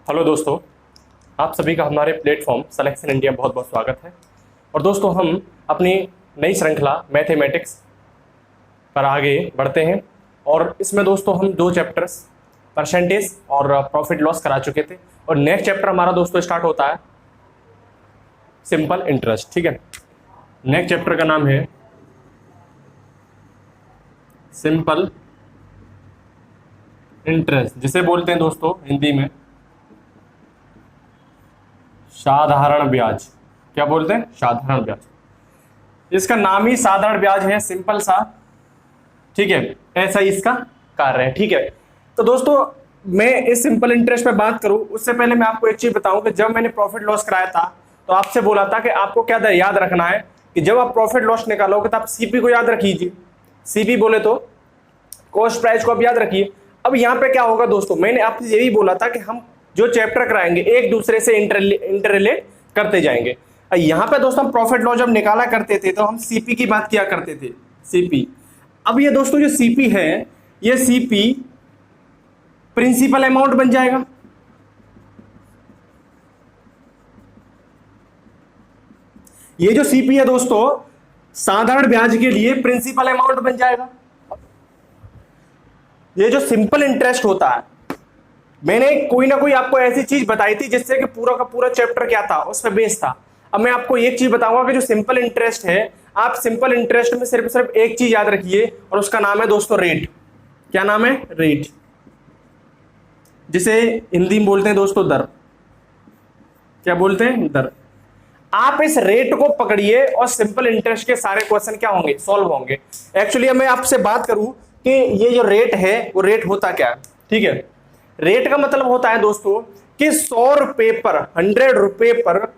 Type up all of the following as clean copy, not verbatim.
Hello दोस्तों, आप सभी का हमारे प्लेटफॉर्म सिलेक्शन इंडिया बहुत बहुत स्वागत है। और दोस्तों, हम अपनी नई श्रृंखला मैथमेटिक्स पर आगे बढ़ते हैं। और इसमें दोस्तों हम दो चैप्टर्स परसेंटेज और प्रॉफिट लॉस करा चुके थे। और नेक्स्ट चैप्टर हमारा दोस्तों स्टार्ट होता है सिंपल इंटरेस्ट। ठीक है, नेक्स्ट चैप्टर का नाम है सिंपल इंटरेस्ट, जिसे बोलते हैं दोस्तों हिंदी में साधारण ब्याज। क्या बोलते हैं? साधारण ब्याज। इसका नाम ही साधारण ब्याज है, सिंपल सा। ठीक है, ऐसा ही इसका कार्य है। ठीक है, तो दोस्तों मैं इस सिंपल इंटरेस्ट पे बात करूं उससे पहले मैं आपको एक चीज बताऊं कि जब मैंने प्रॉफिट लॉस कराया था तो आपसे बोला था कि आपको क्या याद रखना है कि जब आप प्रॉफिट लॉस निकालोगे तो आप सीपी को याद रखिए। सीपी बोले तो कॉस्ट प्राइस को आप याद रखिए। अब यहाँ पे क्या होगा दोस्तों, मैंने आपसे यही बोला था कि हम जो चैप्टर कराएंगे एक दूसरे से इंटररिलेट करते जाएंगे। यहाँ पे दोस्तों हम प्रॉफिट लॉस जब निकाला करते थे तो हम सीपी की बात किया करते थे, सीपी। अब ये दोस्तों जो सीपी है, ये सीपी प्रिंसिपल अमाउंट बन जाएगा। ये जो सीपी है दोस्तों साधारण ब्याज के लिए प्रिंसिपल अमाउंट बन जाएगा। ये जो सिंपल इंटरेस्ट होता है, मैंने कोई ना कोई आपको ऐसी चीज बताई थी जिससे कि पूरा का पूरा चैप्टर क्या था, उस पर बेस था। अब मैं आपको एक चीज बताऊंगा कि जो सिंपल इंटरेस्ट है, आप सिंपल इंटरेस्ट में सिर्फ एक चीज याद रखिए और उसका नाम है दोस्तों रेट। क्या नाम है? रेट, जिसे हिंदी में बोलते हैं दोस्तों दर। क्या बोलते हैं? दर। आप इस रेट को पकड़िए और सिंपल इंटरेस्ट के सारे क्वेश्चन क्या होंगे? सॉल्व होंगे। एक्चुअली मैं आपसे बात करूं कि ये जो रेट है वो रेट होता क्या है। ठीक है, रेट का मतलब होता है दोस्तों कि 100 रुपए पर, 100 रुपए पर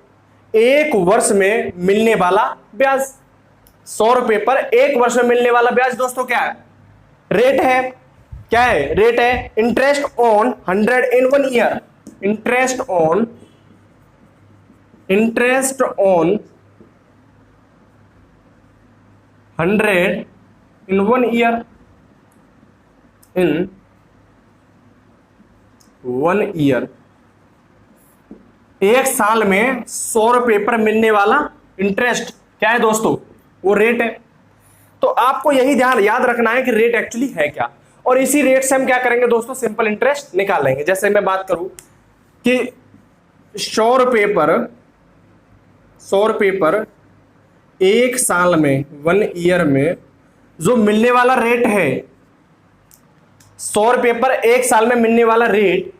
एक वर्ष में मिलने वाला ब्याज। 100 रुपए पर एक वर्ष में मिलने वाला ब्याज दोस्तों क्या है? रेट है। क्या है? रेट है। Interest on 100 in 1 year. Interest on 100 in 1 year. In 1 year, एक साल में 100 रुपए पर मिलने वाला इंटरेस्ट क्या है दोस्तों? वो रेट है। तो आपको यही ध्यान याद रखना है कि रेट एक्चुअली है क्या, और इसी रेट से हम क्या करेंगे दोस्तों? सिंपल इंटरेस्ट निकालेंगे। जैसे मैं बात करूं कि 100 रुपए पर एक साल में, 1 ईयर में जो मिलने वाला रेट है, 100 रुपए पर एक साल में मिलने वाला रेट,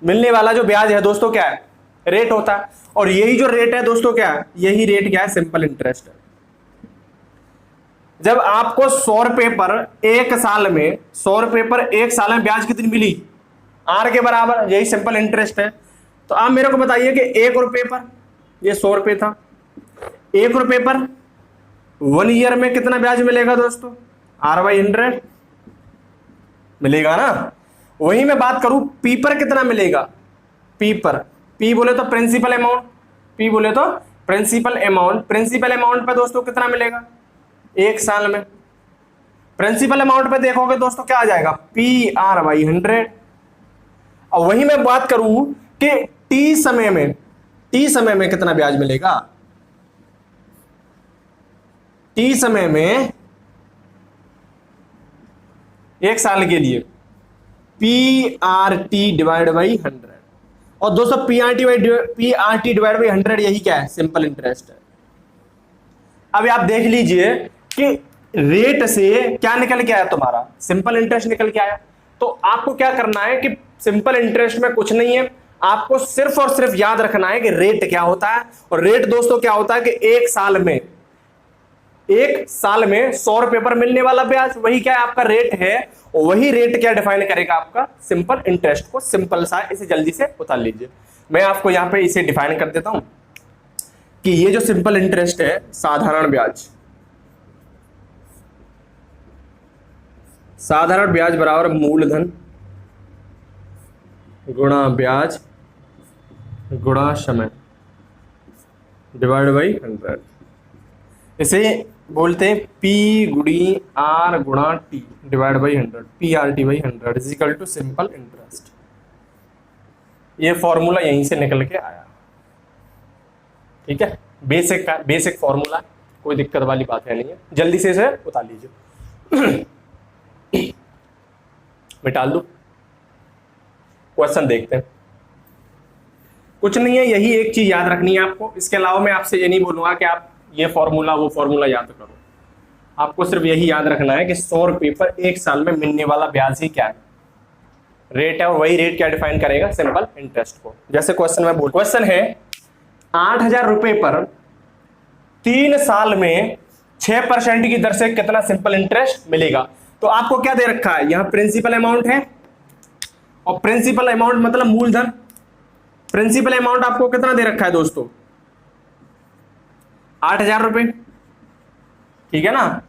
मिलने वाला जो ब्याज है दोस्तों क्या है? रेट होता है। और यही जो रेट है दोस्तों क्या है? यही रेट क्या है? सिंपल इंटरेस्ट है। जब आपको 100 रुपए पर एक साल में, 100 रुपए पर एक साल में ब्याज कितनी मिली? आर के बराबर। यही सिंपल इंटरेस्ट है। तो आप मेरे को बताइए कि 1 रुपए पर, ये 100 रुपए था, 1 रुपए पर 1 ईयर में कितना ब्याज मिलेगा दोस्तों? R/100 मिलेगा ना। वही मैं बात करूं पी पर कितना मिलेगा? पी पर, पी बोले तो प्रिंसिपल अमाउंट, पी बोले तो प्रिंसिपल अमाउंट। प्रिंसिपल अमाउंट पे दोस्तों कितना मिलेगा एक साल में? प्रिंसिपल अमाउंट पे देखोगे दोस्तों क्या आ जाएगा? PR/100। और वही मैं बात करूं कि टी समय में कितना ब्याज मिलेगा? टी समय में एक साल के लिए PRT/100। और दोस्तों PRT/100 यही क्या है? सिंपल इंटरेस्ट है। अब आप देख लीजिए कि रेट से क्या निकल के आया तुम्हारा? सिंपल इंटरेस्ट निकल के आया। तो आपको क्या करना है कि सिंपल इंटरेस्ट में कुछ नहीं है, आपको सिर्फ और सिर्फ याद रखना है कि रेट क्या होता है। और रेट दोस्तों क्या होता है कि एक साल में 100 रुपए पर मिलने वाला ब्याज, वही क्या है? आपका रेट है। और वही रेट क्या डिफाइन करेगा? आपका सिंपल इंटरेस्ट को। सिंपल सा, इसे जल्दी से उतार लीजिए। मैं आपको यहां पे इसे डिफाइन कर देता हूं कि ये जो सिंपल इंटरेस्ट है, साधारण ब्याज, साधारण ब्याज बराबर मूलधन गुणा ब्याज गुणा समय डिवाइड बाई 100। इसे बोलते हैं P गुणी R गुणा T divide by 100, PRT/100 is equal to simple interest. ये फॉर्मूला यहीं से निकल के आया। ठीक है, बेसिक फॉर्मूला, कोई दिक्कत वाली बात है नहीं है। जल्दी से इसे उतार लीजिए। मिटाल दो। क्वेश्चन देखते हैं। कुछ नहीं है, यही एक चीज याद रखनी है आपको। इसके अलावा मैं आपसे ये नहीं बोलूंगा कि आप ये फॉर्मूला वो फॉर्मूला याद करो। आपको सिर्फ यही याद रखना है कि 100 रुपए पर एक साल में मिलने वाला ब्याज ही क्या है, रेट है। और वही रेट क्या डिफाइन करेगा, सिंपल इंटरेस्ट को। जैसे क्वेश्चन में क्वेश्चन है 8,000 रुपए पर 3 साल में 6% की दर से कितना सिंपल इंटरेस्ट मिलेगा। तो आपको क्या दे रखा है, यहां प्रिंसिपल अमाउंट है, और प्रिंसिपल अमाउंट मतलब मूलधन। प्रिंसिपल अमाउंट आपको कितना दे रखा है दोस्तों, 8,000 रुपए, ठीक है ना।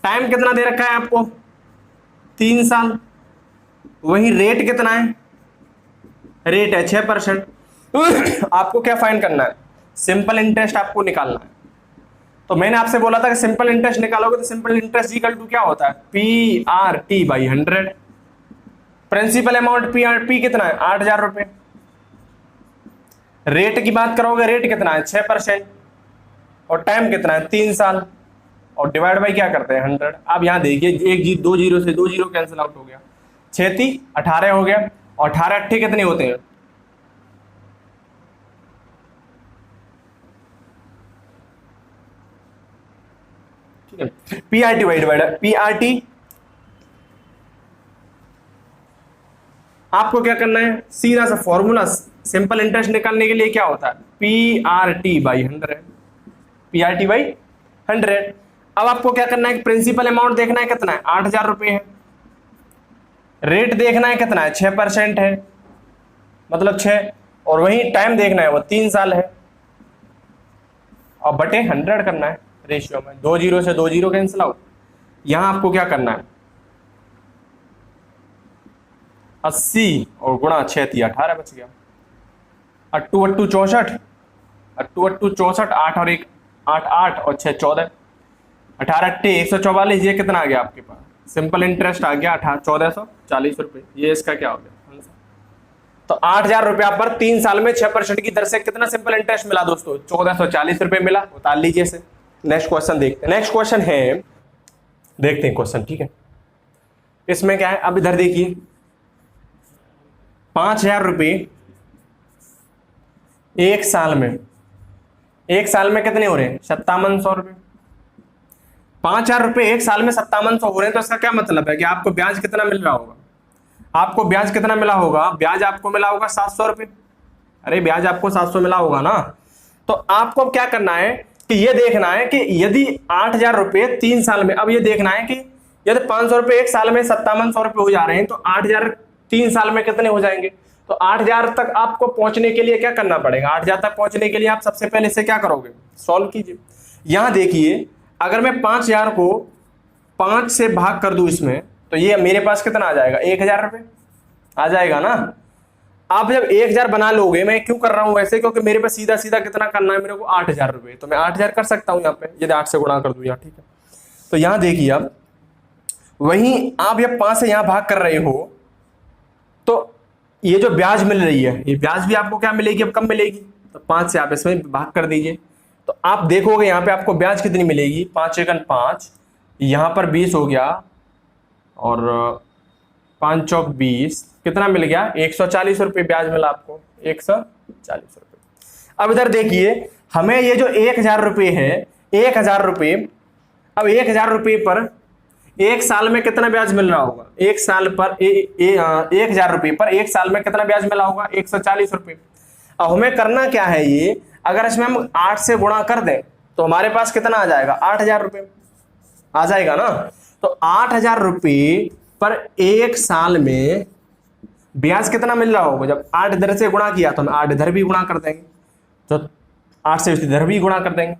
टाइम कितना दे रखा है आपको, 3 साल। वही रेट कितना है, रेट है 6%। आपको क्या फाइंड करना है, सिंपल इंटरेस्ट आपको निकालना है। तो मैंने आपसे बोला था कि सिंपल इंटरेस्ट निकालोगे तो सिंपल इंटरेस्ट इक्वल टू क्या होता है, PRT/100। प्रिंसिपल अमाउंट पी कितना है, 8,000 रुपए। रेट की बात करोगे, रेट कितना है 6%, और टाइम कितना है 3 साल, और डिवाइड बाई क्या करते हैं 100। अब यहां देखिए, एक 2 जीरो से 2 जीरो कैंसिल आउट हो गया, 6 18 हो गया, और 18 8 कितने होते हैं, ठीक है। PRT बाई डिवाइड PRT आपको क्या करना है, सीधा सा फॉर्मूला सिंपल इंटरेस्ट निकालने के लिए क्या होता है, PRT/100, PRT/100। अब आपको क्या करना है, प्रिंसिपल अमाउंट देखना है कितना है, 8,000 रुपए है। रेट देखना है कितना है, 6% है, मतलब 6, और वही टाइम देखना है वो 3 साल है, और बटे 100 करना है रेशियो में। 2 जीरो से 2 जीरो कैंसिल आउट। यहां आपको क्या करना है, 80 और गुणा 6 18 बच गया। 8 8 64, 8 8 64, 8 और 1 8 8 और 6 14, 18 8 144। ये कितना आ गया आपके पास, सिंपल इंटरेस्ट आ गया 1440 रुपए। ये इसका क्या हो गया आंसर। तो 8,000 रुपया पर 3 साल में 6% की दर से कितना सिंपल इंटरेस्ट मिला दोस्तों, 1440 रुपए मिला। उतार लीजिए इसे। नेक्स्ट क्वेश्चन देखते हैं। नेक्स्ट क्वेश्चन है, देखते हैं क्वेश्चन, ठीक है। इसमें क्या है, अब इधर देखिए, 5,000 रुपए एक साल में, एक साल में कितने हो रहे हैं, 5700 रुपए। 5,000 रुपए एक साल में 5700 हो रहे हैं, तो इसका क्या मतलब है कि आपको ब्याज कितना मिल रहा होगा, आपको ब्याज कितना मिला होगा, ब्याज आपको मिला होगा 700 रुपए। अरे ब्याज आपको 700 मिला होगा ना। तो आपको क्या करना है कि ये देखना है कि यदि 8,000 रुपए 3 साल में, अब ये देखना है कि यदि 500 रुपए एक साल में 5700 रुपए हो जा रहे हैं, तो 8,000 3 साल में कितने हो जाएंगे। तो 8,000 तक आपको पहुंचने के लिए क्या करना पड़ेगा, 8,000 तक पहुंचने के लिए आप सबसे पहले से क्या करोगे, सॉल्व कीजिए। यहां देखिए, अगर मैं 5,000 को 5 से भाग कर दूं इसमें, तो ये मेरे पास कितना आ जाएगा, 1,000 रुपए आ जाएगा ना। आप जब 1,000 बना लोगे, मैं क्यों कर रहा हूं वैसे, क्योंकि मेरे पास सीधा सीधा कितना करना है मेरे को, 8,000 रुपए। तो मैं 8,000 कर सकता हूं यहाँ पे, यदि 8 से गुणा कर दूं यहाँ, ठीक है। तो यहां देखिए, अब वहीं आप ये 5 से यहां भाग कर रहे हो, तो ये जो ब्याज मिल रही है, ये ब्याज भी आपको क्या मिलेगी, अब कम मिलेगी। तो 5 से आप इसमें भाग कर दीजिए, तो आप देखोगे यहाँ पे आपको ब्याज कितनी मिलेगी, 5 एकन 5, यहाँ पर 20 हो गया, और 5 चौक 20, कितना मिल गया, 140 रुपये ब्याज मिला आपको, 140 रुपये। अब इधर देखिए, हमें ये जो 1,000 रुपये है, 1,000 रुपये, अब 1,000 रुपये पर एक साल में कितना ब्याज मिल रहा होगा, एक साल पर 1,000 रुपये पर एक साल में कितना ब्याज मिला होगा, 140 रुपये। अब हमें करना क्या है, ये अगर इसमें हम 8 से गुणा कर दें तो हमारे पास कितना आ जाएगा, 8,000 रुपये आ जाएगा ना। तो 8,000 रुपये पर एक साल में ब्याज कितना मिल रहा होगा, जब 8 इधर से गुणा किया तो हम 8 इधर भी गुणा कर देंगे, तो 8 से इधर भी गुणा कर देंगे,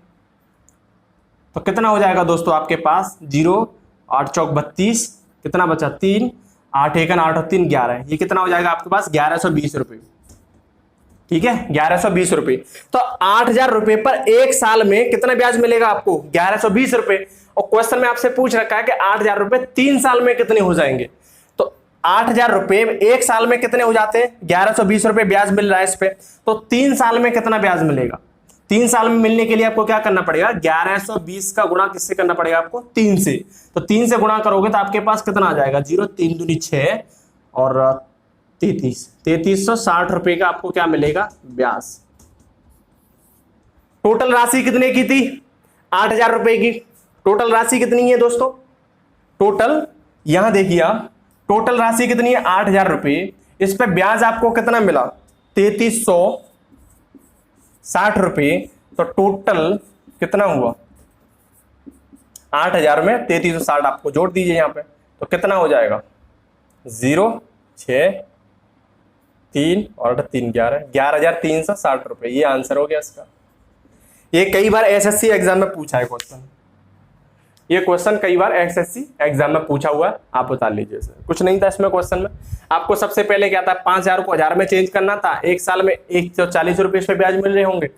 तो कितना हो जाएगा दोस्तों आपके पास, 0, 8 चौक 32, कितना बचा 3, 8 एकन 8 और 3 11, ये कितना हो जाएगा आपके पास, 1120 रुपये। ठीक है, 1120 रुपये। तो 8,000 रुपये पर एक साल में कितना ब्याज मिलेगा आपको, 1120 रुपये। और क्वेश्चन में आपसे पूछ रखा है कि 8,000 रुपये 3 साल में कितने हो जाएंगे। तो 8,000 रुपए एक साल में कितने हो जाते हैं? 1120 रुपए ब्याज मिल रहा है इस पे। तो 3 साल में कितना ब्याज मिलेगा? 3 साल में मिलने के लिए आपको क्या करना पड़ेगा? 1120 का गुणा किससे करना पड़ेगा आपको? 3 से। तो 3 से गुणा करोगे तो आपके पास कितना आ जाएगा? 0 3 दूनी 6 और 3360 रुपए का आपको क्या मिलेगा? ब्याज। टोटल राशि कितने की थी? 8,000 रुपए की। टोटल राशि कितनी है दोस्तों? टोटल यहां देखिए आप, टोटल राशि कितनी है? 8,000 रुपए। इस पे ब्याज आपको कितना मिला? 3360 रुपए। तो टोटल कितना हुआ? 8,000 में 3360 आपको जोड़ दीजिए यहां पे, तो कितना हो जाएगा? 0 6 3 और 3 11,360 रुपए। ये आंसर हो गया इसका। ये कई बार एसएससी एग्जाम में पूछा है क्वेश्चन। ये क्वेश्चन कई बार एसएससी एग्जाम में पूछा हुआ है, आप बता लीजिए। कुछ नहीं था इसमें क्वेश्चन में। आपको सबसे पहले क्या था? 5,000 को 1,000 में चेंज करना था। एक साल में 140 रुपए इस पे ब्याज मिल रहे होंगे।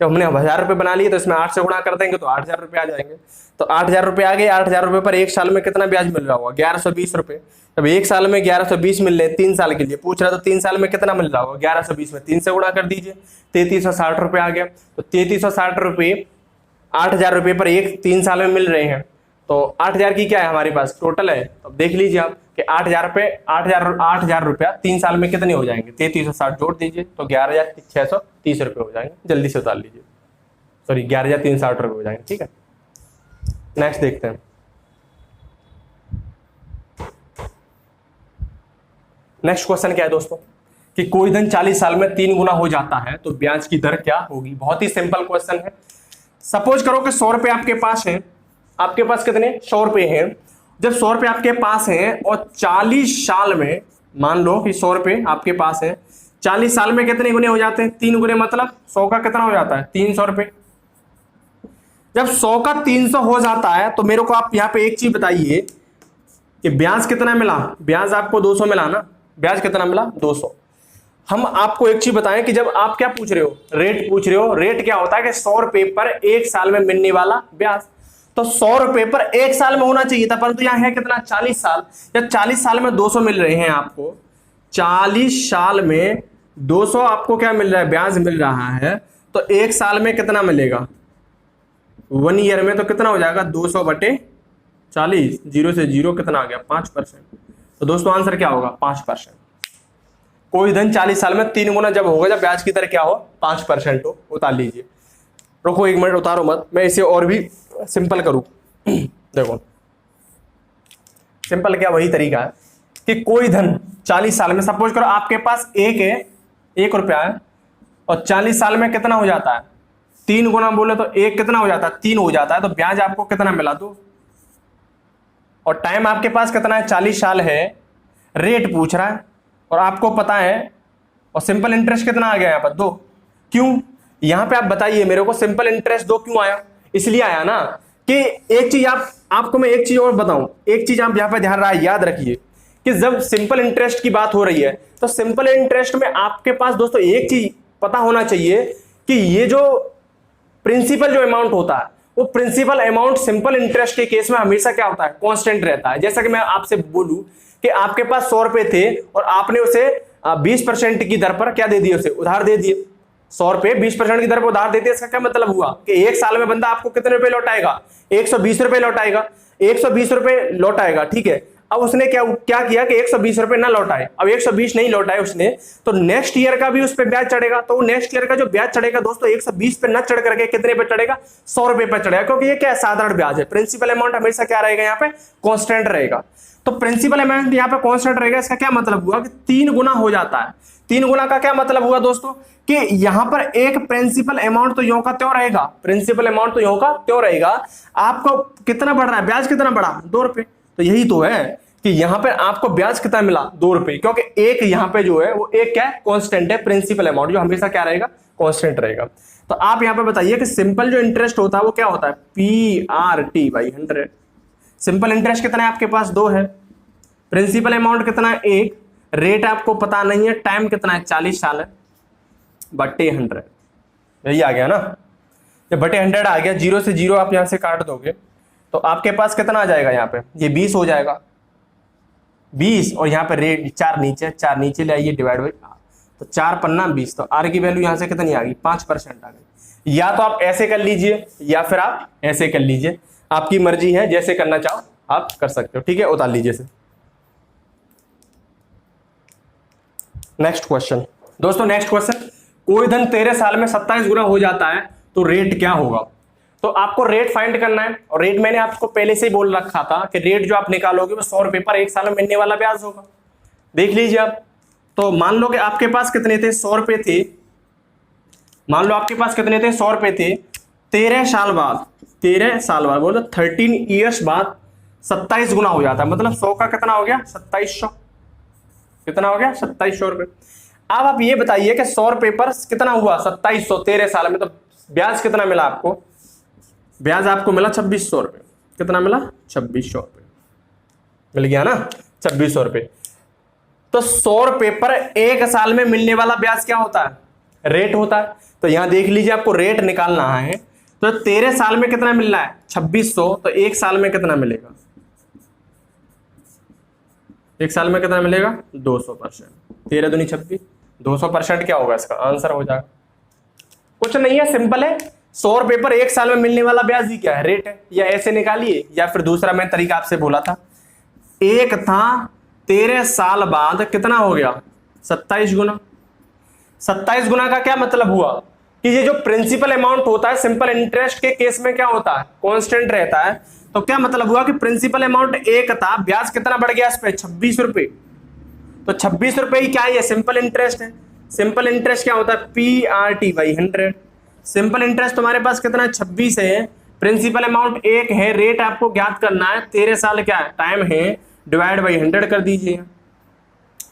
जब हमने 1,000 रुपए बना लिए तो इसमें 8 से गुणा कर देंगे तो 8,000 रुपए आ जाएंगे। तो 8,000 रुपए आ गए। 8,000 रुपए पर एक साल में कितना ब्याज मिल रहा होगा? 1,120 रुपए। अब एक साल में 1,120 मिल रहे, 3 साल के लिए पूछ रहा, तो 3 साल में कितना मिल रहा होगा? 1,120 में 3 से गुणा कर दीजिए, 3360 रुपए आ गया। तो 3360 रुपए 8,000 रुपए पर 3 साल में मिल रहे हैं। तो 8,000 की क्या है हमारे पास? टोटल है। तो देख लीजिए आप कि 8,000 रुपया 3 साल में कितने हो जाएंगे? 3360 जोड़ दीजिए तो 11,630 रुपए हो जाएंगे। जल्दी से उतार लीजिए, सॉरी 11,360 रुपए हो जाएंगे। ठीक है, नेक्स्ट देखते हैं। नेक्स्ट क्वेश्चन क्या है दोस्तों कि कोई धन 40 साल में 3 गुना हो जाता है तो ब्याज की दर क्या होगी? बहुत ही सिंपल क्वेश्चन है। सपोज करो कि 100 रुपए आपके पास है। आपके पास कितने? 100 रुपए हैं। जब 100 रुपए आपके पास हैं और 40 साल में, मान लो कि 100 रुपए आपके पास है, 40 साल में कितने गुने हो जाते हैं? 3 गुने, मतलब 100 का कितना हो जाता है? 300 रुपए। जब 100 का 300 हो जाता है तो मेरे को आप यहाँ पे एक चीज बताइए कि ब्याज कितना मिला? ब्याज आपको 200 मिला ना? ब्याज कितना मिला? 200। हम आपको एक चीज बताएं कि जब आप क्या पूछ रहे हो? रेट पूछ रहे हो। रेट क्या होता है कि 100 रुपए पर एक साल में मिलने वाला ब्याज। तो 100 रुपए पर एक साल में होना चाहिए था, परंतु यहां है कितना? 40 साल। जब 40 साल में 200 मिल रहे हैं आपको, 40 साल में 200 आपको क्या मिल रहा है? ब्याज मिल रहा है। तो एक साल में कितना मिलेगा? 1 ईयर में तो कितना हो जाएगा? 200 बटे 40। 0 से 0 कितना आ गया? 5%। तो दोस्तों आंसर क्या होगा? 5%। कोई धन 40 साल में 3 गुना जब होगा, जब ब्याज की दर क्या हो? 5% हो। उतार लीजिए। रुको 1 मिनट, उतारो मत, मैं इसे और भी सिंपल करूं। देखो सिंपल क्या, वही तरीका है कि कोई धन 40 साल में, सपोज करो आपके पास 1 रुपया है और 40 साल में कितना हो जाता है? 3 गुना बोले तो 1 कितना हो जाता है? 3 हो जाता है। तो ब्याज आपको कितना मिला? 2। और टाइम आपके पास कितना है? 40 साल है। रेट पूछ रहा है और आपको पता है, और सिंपल इंटरेस्ट कितना आ गया यहाँ पर? 2। क्यों? यहां पे आप बताइए मेरे को, सिंपल इंटरेस्ट 2 क्यों आया? इसलिए आया ना कि एक चीज आपको मैं एक चीज और बताऊं। एक चीज आप यहां पे ध्यान याद रखिए कि जब सिंपल इंटरेस्ट की बात हो रही है तो सिंपल इंटरेस्ट में आपके पास दोस्तों एक चीज पता होना चाहिए कि ये जो प्रिंसिपल जो अमाउंट होता है, वो प्रिंसिपल अमाउंट सिंपल इंटरेस्ट के केस में हमेशा क्या होता है? कांस्टेंट रहता है। जैसा कि मैं आपसे बोलूं कि आपके पास 100 रुपए थे और आपने उसे 20% की दर पर क्या दे दिए? उसे उधार दे दिए। 100 रुपए 20% की दर पर उधार देते हैं। इसका क्या मतलब हुआ कि एक साल में बंदा आपको कितने रुपए लौटाएगा? 120 रुपए लौटाएगा। 120 रुपए लौटाएगा, ठीक है। अब उसने क्या किया कि 120 रुपए ना लौटाए, अब 120 नहीं लौटाए उसने, तो नेक्स्ट ईयर का भी उस पर ब्याज चढ़ेगा। तो नेक्स्ट ईयर का जो ब्याज चढ़ेगा दोस्तों 120 पे ना चढ़ करके कितने पे चढ़ेगा? 100 रुपए पे चढ़ेगा, क्योंकि ये क्या है? साधारण ब्याज है। प्रिंसिपल अमाउंट हमेशा क्या रहेगा? यहाँ पे कांस्टेंट रहेगा। तो प्रिंसिपल अमाउंट यहाँ पे कांस्टेंट रहेगा। इसका क्या मतलब हुआ कि 3 गुना हो जाता है। 3 गुना का क्या मतलब हुआ दोस्तों कि यहां पर एक प्रिंसिपल अमाउंट तो यों का त्यों रहेगा। प्रिंसिपल अमाउंट तो यों का त्यों रहेगा। आपको कितना बढ़ रहा है? ब्याज कितना बढ़ा? 2 रुपए। तो यही तो है कि यहां पर आपको ब्याज कितना मिला? 2 रुपए, क्योंकि एक यहां पे जो है वो एक क्या है? कांस्टेंट है। प्रिंसिपल अमाउंट जो हमेशा क्या रहेगा? कांस्टेंट रहेगा। तो आप यहां पे बताइए कि सिंपल जो इंटरेस्ट होता है वो क्या होता है? PRT/100। सिंपल इंटरेस्ट कितना है आपके पास? 2 है। प्रिंसिपल अमाउंट कितना है? 1। रेट आपको पता नहीं है। टाइम कितना है? 40 साल है, बटे 100। यही आ गया ना? जब बटे 100 आ गया, 0 से 0 आप यहां से काट दोगे तो आपके पास कितना आ जाएगा? यहाँ पे ये 20 हो जाएगा। 20 और यहाँ पे रेट 4 नीचे, 4 नीचे ले आइए, डिवाइड बाई आर, तो 4 पन्ना 20, तो आर की वैल्यू यहाँ से कितनी आ गई, 5% आ गई। या तो आप ऐसे कर लीजिए या फिर आप ऐसे कर लीजिए, आपकी मर्जी है, जैसे करना चाहो आप कर सकते हो। ठीक है, उतार लीजिए इसे। नेक्स्ट क्वेश्चन दोस्तों, नेक्स्ट क्वेश्चन, कोई धन 13 साल में 27 गुना हो जाता है तो रेट क्या होगा। तो आपको रेट फाइंड करना है, और रेट मैंने आपको पहले से ही बोल रखा था कि रेट जो आप निकालोगे वो 100 रुपए पर 1 साल में मिलने वाला ब्याज होगा। देख लीजिए आप, तो मान लो कि आपके पास कितने थे, 100 रुपए थे, मान लो आपके पास कितने थे, 100 रुपए थे, 13 साल बाद, 13 साल बाद बोलो 13 ईयर्स बाद 27 गुना हो जाता है, मतलब 100 का कितना हो गया, 2700, कितना हो गया, 2700 रुपए। अब आप ये बताइए कि 100 रुपए पर कितना हुआ, 2700, 13 साल में, तो ब्याज कितना मिला आपको, ब्याज आपको मिला 2600 रुपए। कितना मिला, 2600 रुपए मिल गया ना, 2600 रुपए। तो 100 रुपए पर 1 साल में मिलने वाला ब्याज क्या होता है, रेट होता है। तो यहां देख लीजिए, आपको रेट निकालना है, तो 13 साल में कितना मिलना है, 2600, तो 1 साल में कितना मिलेगा, 1 साल में कितना मिलेगा, 200%। 13 दूनी 26, 200% क्या होगा, इसका आंसर हो जाएगा। कुछ नहीं है, सिंपल है, 100 रुपए पर 1 साल में मिलने वाला ब्याज ही क्या है, रेट है। या ऐसे निकालिए, या फिर दूसरा मैं तरीका आपसे बोला था, एक था 13 साल बाद कितना हो गया, 27 गुना। 27 गुना का क्या मतलब हुआ कि ये जो प्रिंसिपल अमाउंट होता है सिंपल इंटरेस्ट के केस में क्या होता है, कांस्टेंट रहता है। तो क्या मतलब हुआ कि प्रिंसिपल अमाउंट 1 था, ब्याज कितना बढ़ गया इस पे, 26 रुपए। तो 26 रुपए ही क्या है, सिंपल इंटरेस्ट है। सिंपल इंटरेस्ट क्या होता है, PRT/100। सिंपल इंटरेस्ट तुम्हारे पास कितना, 26 है, प्रिंसिपल अमाउंट 1 है, रेट आपको ज्ञात करना है, 13 साल क्या है टाइम है, डिवाइड बाई 100 कर दीजिए।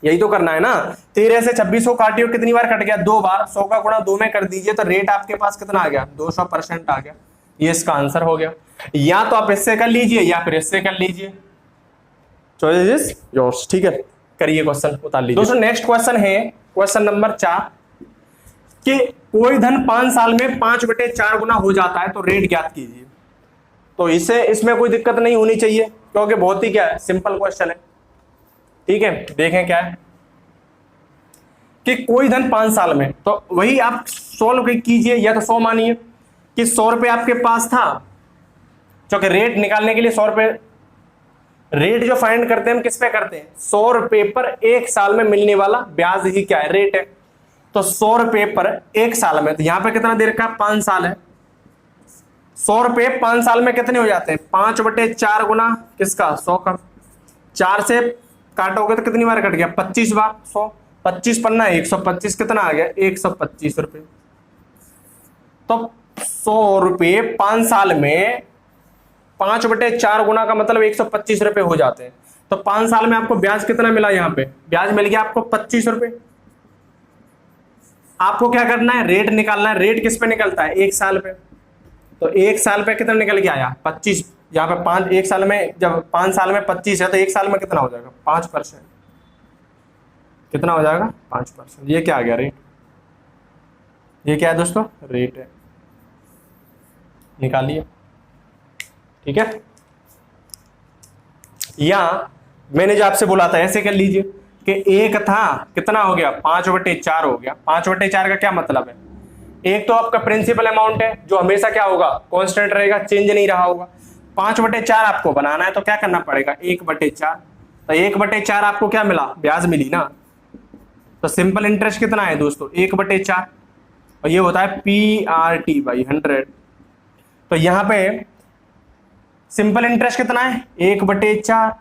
यही तो करना है ना, 13 से 26 को काटियो, कितनी बार कट गया, 2 बार, 100 का गुणा 2 में कर दीजिए, तो रेट आपके पास कितना आ गया, 200% आ गया। ये इसका आंसर हो गया। या तो आप इससे कर लीजिए या फिर इससे कर लीजिए, चॉइस इज योर्स। ठीक है, करिए क्वेश्चन, उतार लीजिए। दोस्तों नेक्स्ट क्वेश्चन है क्वेश्चन नंबर 4 कि कोई धन 5 साल में 5/4 गुना हो जाता है तो रेट ज्ञात कीजिए। तो इसमें कोई दिक्कत नहीं होनी चाहिए, क्योंकि बहुत ही क्या है, सिंपल क्वेश्चन है। ठीक है, देखें क्या है कि कोई धन 5 साल में, तो वही आप 100 कीजिए, या तो 100 मानिए कि 100 रुपए आपके पास था, क्योंकि रेट निकालने के लिए 100 रुपए, रेट जो फाइंड करते हैं हम किस पे करते हैं, 100 रुपए पर 1 साल में मिलने वाला ब्याज ही क्या है, रेट है। तो 100 रुपए पर 1 साल में, तो यहां पे कितना दे रखा है, 5 साल है। 100 रुपए 5 साल में कितने हो जाते हैं, 5/4 गुना किसका, 100 का। 4 से काटोगे तो कितनी बार कट गया, 25 बार, 100, 25 पन्ना 125, कितना आ गया, 125 रुपए। तो 100 रुपए 5 साल में 5/4 गुना का मतलब 125 रुपए हो जाते हैं। तो 5 साल में आपको ब्याज कितना मिला, यहाँ पे ब्याज मिल गया आपको 25 रुपए। आपको क्या करना है, रेट निकालना है। रेट किस पे निकलता है, 1 साल पे। तो 1 साल पे कितना निकल के आया, 25। यहाँ पे 5, 1 साल में, जब 5 साल में 25 है तो 1 साल में कितना हो जाएगा, 5%। कितना हो जाएगा, 5%। ये क्या आ गया, रेट। ये क्या है दोस्तों, रेट है, निकालिए। ठीक है, या मैंने जो आपसे बोला था ऐसे कर लीजिए कि 1 था, कितना हो गया, 5/4 हो गया। 5/4 का क्या मतलब है, एक तो आपका प्रिंसिपल अमाउंट है जो हमेशा क्या होगा, कांस्टेंट रहेगा, चेंज नहीं रहा होगा। 5/4 आपको बनाना है तो क्या करना पड़ेगा, 1/4। तो 1/4 आपको क्या मिला, ब्याज मिली ना। तो सिंपल इंटरेस्ट कितना है दोस्तों, 1/4, और ये होता है PRT/100। तो यहां पे सिंपल इंटरेस्ट कितना है, 1/4,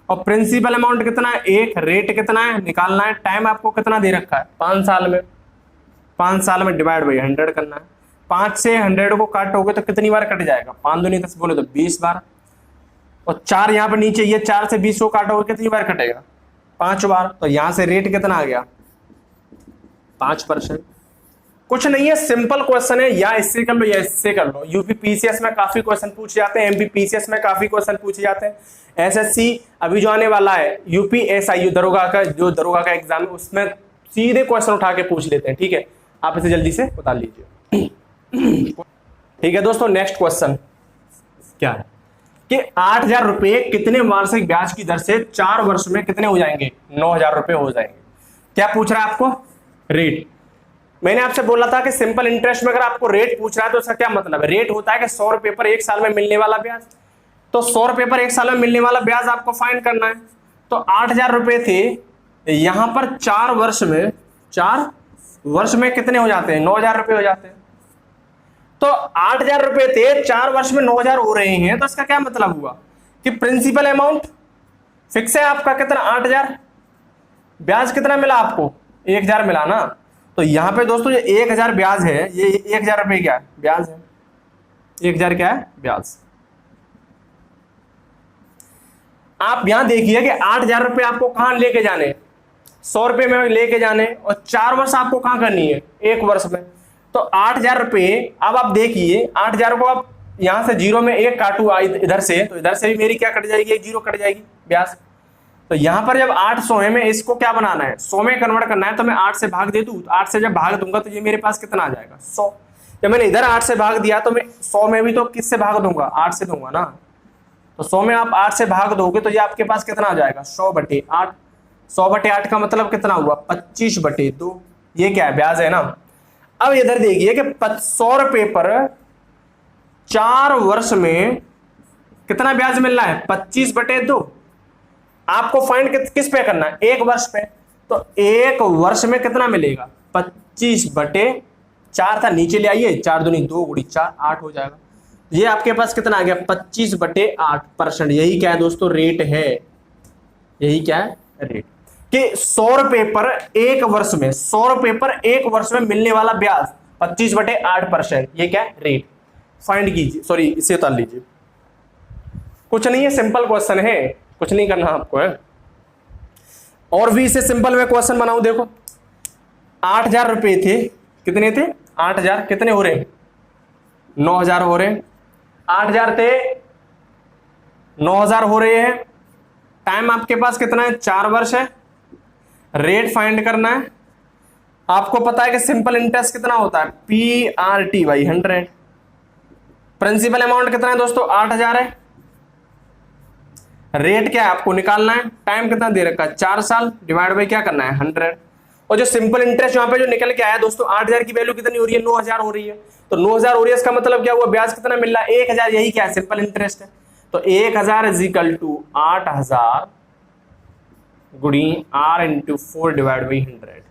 और प्रिंसिपल अमाउंट कितना है, 1, रेट कितना है निकालना है। टाइम आपको कितना दे रखा है, 5 साल में। 5 साल में डिवाइड बाई 100 करना है। 5 से 100 को काटोगे तो कितनी बार कट जाएगा, 5 दूनी 10 बोले तो 20 बार। और 4 यहाँ पे नीचे, ये 4 से 20 को काटोगे कितनी बार कटेगा, 5 बार। तो यहां से रेट कितना आ गया, 5%। कुछ नहीं है, सिंपल क्वेश्चन है, या इससे कर लो या इससे कर लो। यूपी पीसीएस में काफी क्वेश्चन पूछे जाते हैं, एमपी पीसीएस में काफी क्वेश्चन पूछे जाते हैं। एसएससी अभी जो आने वाला है, यूपी एसआईयू दरोगा का, जो दरोगा का एग्जाम है, उसमें सीधे क्वेश्चन उठा के पूछ लेते हैं। ठीक है, आप इसे जल्दी से उतार लीजिए। ठीक है दोस्तों, नेक्स्ट क्वेश्चन क्या है कि 8,000 रुपए कितने वार्षिक ब्याज की दर से 4 वर्ष में कितने हो जाएंगे, 9,000 रुपए हो जाएंगे। क्या पूछ रहा है आपको, रेट। मैंने आपसे बोला था कि सिंपल इंटरेस्ट में अगर आपको रेट पूछ रहा है तो उसका क्या मतलब है, रेट होता है कि 100 रुपए पर 1 साल में मिलने वाला ब्याज। तो 100 रुपए पर 1 साल में मिलने वाला ब्याज आपको फाइंड करना है। तो 8,000 रुपए थे, यहां पर 4 वर्ष में कितने हो जाते हैं, 9,000 रुपए हो जाते हैं। तो 8,000 रुपए थे, 4 वर्ष में 9,000 हो रहे हैं, तो इसका क्या मतलब हुआ कि प्रिंसिपल अमाउंट फिक्स है आपका कितना, 8,000। ब्याज कितना मिला आपको, 1,000 मिला ना। तो यहां पे दोस्तों ये 1,000 ब्याज है, ये 1,000 रुपए क्या है, ब्याज है। 1,000 क्या है, ब्याज। आप यहां देखिए कि 8,000 रुपए आपको कहां लेके जाने, 100 रुपए में लेके जाने, और 4 वर्ष आपको कहां करनी है, 1 वर्ष में। तो 8,000 रुपए, अब आप देखिए 8,000 को आप यहां से 0 में 1 काटू इधर से, तो इधर से भी मेरी क्या कट जाएगी, 1 0 कट जाएगी ब्याज। तो यहां पर जब 800 है, मैं इसको क्या बनाना है, 100 में कन्वर्ट करना है, तो मैं 8 से भाग दे दूं। 8 से जब भाग दूंगा तो ये मेरे पास कितना आ जाएगा, 100। जब मैंने इधर 8 से भाग दिया तो मैं 100 में भी तो किससे भाग दूंगा, 8 से दूंगा ना। तो 100 में आप 8 से भाग दोगे तो ये आपके पास कितना आ जाएगा, 100/8। 100/8 का मतलब कितना हुआ, 25/2। ये क्या है, ब्याज है ना। अब इधर देखिए कि 100 रुपए पर 4 वर्ष में कितना ब्याज मिल रहा है, 25/2। आपको फाइंड किस पे करना है, 1 वर्ष पे। तो 1 वर्ष में कितना मिलेगा, 25/4 था, नीचे ले आइए, 4 दूनी 2 गुड़ी 4, 8 हो जाएगा। ये आपके पास कितना आ गया, 25/8%। यही क्या है दोस्तों, रेट है। यही क्या है, रेट। कि 100 रुपए पर 1 वर्ष में, 100 रुपए पर 1 वर्ष में मिलने वाला ब्याज 25/8%। ये क्या है, रेट। फाइंड कीजिए, सॉरी इसे उतार लीजिए। कुछ नहीं है, सिंपल क्वेश्चन है, कुछ नहीं करना आपको है। और भी इसे सिंपल में क्वेश्चन बनाऊं, देखो 8,000 रुपए थे, कितने थे, 8,000, कितने हो रहे हैं, 9,000 हो रहे हैं। 8,000 थे, 9,000 हो रहे हैं। टाइम आपके पास कितना है, 4 वर्ष है। रेट फाइंड करना है। आपको पता है कि सिंपल इंटरेस्ट कितना होता है, PRT/100। प्रिंसिपल अमाउंट कितना है दोस्तों, 8,000 है। रेट क्या है आपको निकालना है। टाइम कितना दे रखा है, 4 साल, डिवाइड बाई क्या करना है, 100। और जो सिंपल इंटरेस्ट यहाँ पे जो निकल के आया दोस्तों, 8,000 की वैल्यू कितनी हो रही है, 9,000 हो रही है। तो 9,000 हो रही है, इसका मतलब क्या हुआ, ब्याज कितना मिल रहा है, 1,000। यही क्या है, सिंपल इंटरेस्ट है। तो 1,000 = 8,000 गुणी R/4/100।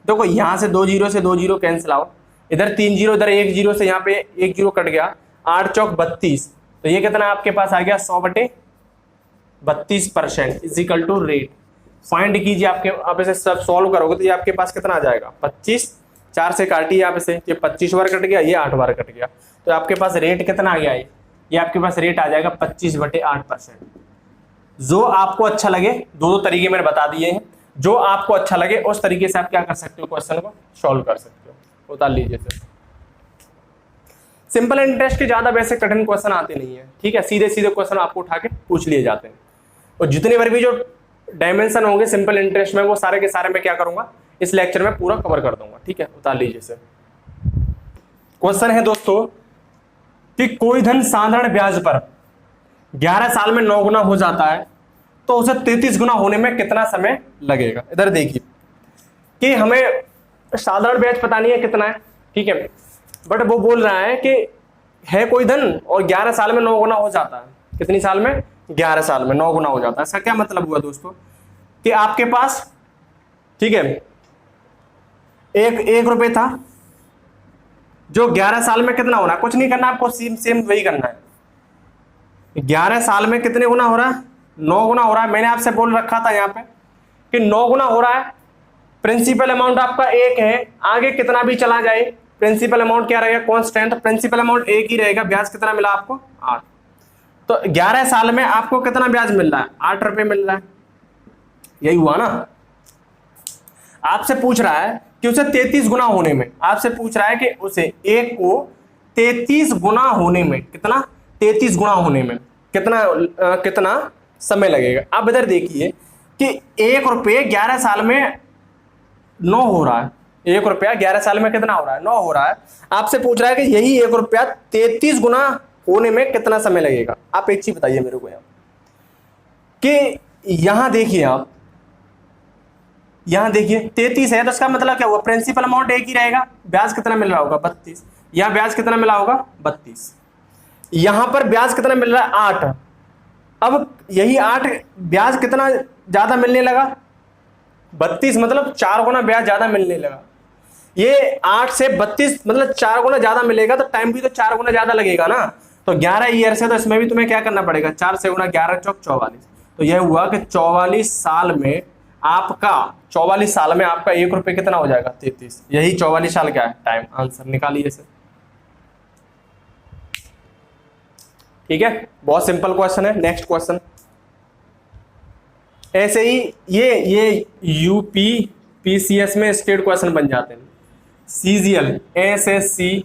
देखो यहां से 2 जीरो से 2 जीरो कैंसिल आउट, इधर 3 जीरो, इधर 1 जीरो से यहाँ पे 1 जीरो कट गया, 8 चौक 32। तो ये कितना आपके पास आ गया, 100/32% = रेट। फाइंड कीजिए, आपके आप इसे सब सॉल्व करोगे तो ये आपके पास कितना आ जाएगा, 25। 4 से काटिए यहाँ पे से, ये 25 बार कट गया, ये 8 बार कट गया। तो आपके पास रेट कितना आ गया, ये आपके पास रेट आ जाएगा 25/8%। जो आपको अच्छा लगे, दो तरीके मैंने बता दिए हैं, जो आपको अच्छा लगे उस तरीके से आप क्या कर सकते हो, क्वेश्चन को सॉल्व कर सकते हो। उतार लीजिए सर। सिंपल इंटरेस्ट के ज्यादा वैसे कठिन क्वेश्चन आते नहीं है, ठीक है, सीधे सीधे क्वेश्चन आपको उठा के पूछ लिए जाते हैं। और जितने बार भी जो डायमेंशन होंगे सिंपल इंटरेस्ट में, वो सारे के सारे मैं क्या करूंगा, इस लेक्चर में पूरा कवर कर दूंगा, ठीक है। उतार लीजिए सर। क्वेश्चन है दोस्तों कि कोई धन साधारण ब्याज पर 11 साल में 9 गुना हो जाता है, तो उसे 33 गुना होने में कितना समय लगेगा। इधर देखिए कि हमें साधारण ब्याज पता नहीं है कितना है, ठीक है, बट वो बोल रहा है कि है कोई धन और 11 साल में 9 गुना हो जाता है। कितनी साल में, 11 साल में 9 गुना हो जाता है। इसका क्या मतलब हुआ दोस्तों कि आपके पास, ठीक है, एक रुपए था, जो 11 साल में कितना होना है, कुछ नहीं करना आपको, सेम वही करना है। 11 साल में कितने गुना हो रहा है, 9 गुना हो रहा है। मैंने आपसे बोल रखा था यहाँ पे कि 9 गुना हो रहा है। प्रिंसिपल अमाउंट आपका 1 है, आगे कितना भी चला जाए प्रिंसिपल अमाउंट क्या रहेगा, कांस्टेंट। प्रिंसिपल अमाउंट 1 ही रहेगा। ब्याज कितना मिला आपको, 8। तो 11 साल में आपको कितना ब्याज मिल रहा है, 8 रुपए मिल रहा है। यही हुआ ना। आपसे पूछ रहा है कि उसे 33 गुना होने में, आपसे पूछ रहा है कि उसे 1 को 33 गुना होने में कितना, 33 गुना होने में कितना समय लगेगा। अब इधर देखिए कि 1 रुपये 11 साल में 9 हो रहा है। 1 रुपया 11 साल में कितना हो रहा है, 9 हो रहा है। आपसे पूछ रहा है कि यही 1 रुपया 33 गुना होने में कितना समय लगेगा। आप एक चीज बताइए मेरे को यहाँ कि यहां देखिए, आप यहां देखिए 33 है, तो इसका मतलब क्या हुआ, प्रिंसिपल अमाउंट एक ही रहेगा, ब्याज कितना मिल रहा होगा 32, यहां ब्याज कितना मिला होगा 32, यहां पर ब्याज कितना मिल रहा है 8। अब यही 8 ब्याज कितना ज्यादा मिलने लगा 32, मतलब 4 गुना ब्याज ज्यादा मिलने लगा। ये 8 से 32 मतलब 4 गुना ज्यादा मिलेगा, तो टाइम भी तो 4 गुना ज्यादा लगेगा ना। तो 11 ईयर से, तो इसमें भी तुम्हें क्या करना पड़ेगा, 4 से गुना 11 चौक 44। तो यह हुआ कि 44 साल में आपका 1 रुपये कितना हो जाएगा 33। यही 44 साल क्या है टाइम। आंसर निकालिए इसे। ठीक है, बहुत सिंपल क्वेश्चन है। नेक्स्ट क्वेश्चन ऐसे ही ये यूपी पीसीएस में स्टेट क्वेश्चन बन जाते हैं। सीजीएल एसएससी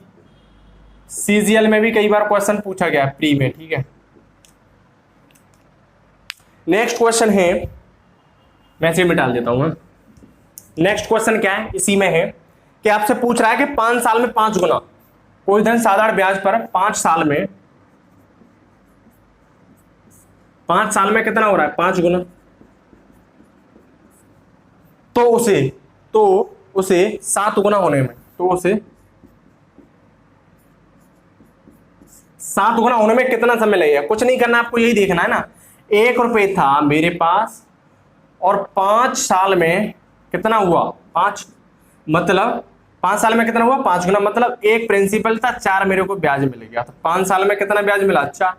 सीजीएल में भी कई बार क्वेश्चन पूछा गया प्री में। ठीक है, नेक्स्ट क्वेश्चन है, मैं इसे मिटा देता हूं। नेक्स्ट क्वेश्चन क्या है, इसी में है कि आपसे पूछ रहा है कि 5 साल में 5 गुना कोई धन साधारण ब्याज पर 5 साल में कितना हो रहा है 5 गुना। तो उसे 7 गुना होने में, तो उसे 7 गुना होने में कितना समय लगेगा। कुछ नहीं करना, आपको यही देखना है ना, 1 रुपये था मेरे पास और 5 साल में कितना हुआ 5, मतलब 5 साल में कितना हुआ 5 गुना, मतलब एक प्रिंसिपल था 4 मेरे को ब्याज मिल गया। तो 5 साल में कितना ब्याज मिला 4।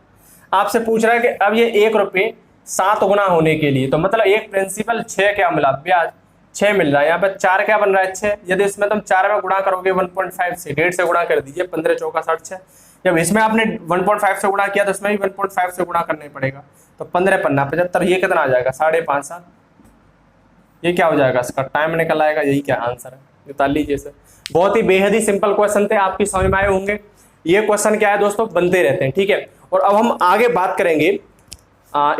आपसे पूछ रहा है कि अब ये 1 रुपये 7 गुना होने के लिए, तो मतलब एक प्रिंसिपल 6 क्या मिला ब्याज 6 मिल रहा है। यहाँ पर 4 क्या बन रहा है 6। यदि इसमें तुम 4 में गुणा करोगे 1.5 से 1.5 से गुणा कर दीजिए, 15 चौका 60 6। जब इसमें आपने 1.5 से गुणा किया तो इसमें भी 1.5 से गुणा करना पड़ेगा। तो 15 पन्ना 75, ये कितना आ जाएगा 5.5 साल। ये क्या हो जाएगा, इसका टाइम निकल आएगा। यही क्या आंसर है, निकाल लीजिए इसे। बहुत ही बेहद ही सिंपल क्वेश्चन थे, आपकी समझ में आए होंगे। ये क्वेश्चन क्या है दोस्तों, बनते रहते हैं। ठीक है, और अब हम आगे बात करेंगे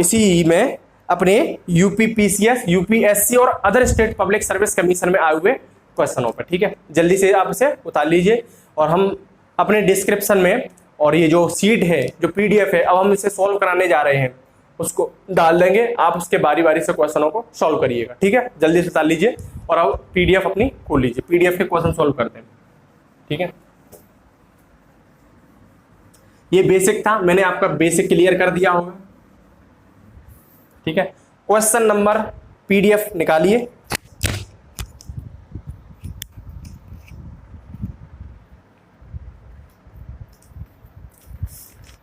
इसी में अपने यूपी पीसीएस, यूपीएससी और other state public service commission में आए हुए क्वेश्चनों पर। ठीक है, जल्दी से आप इसे उतार लीजिए और हम अपने डिस्क्रिप्शन में, और ये जो सीट है जो पीडीएफ है, अब हम इसे सॉल्व कराने जा रहे हैं, उसको डाल देंगे। आप उसके बारी बारी से क्वेश्चनों को सॉल्व करिएगा। ठीक है, जल्दी से उतार लीजिए और अब पीडीएफ अपनी खोल लीजिए, पीडीएफ के क्वेश्चन सॉल्व करते हैं। ठीक है, ये बेसिक था, मैंने आपका बेसिक क्लियर कर दिया होगा। ठीक है, क्वेश्चन नंबर पीडीएफ निकालिए।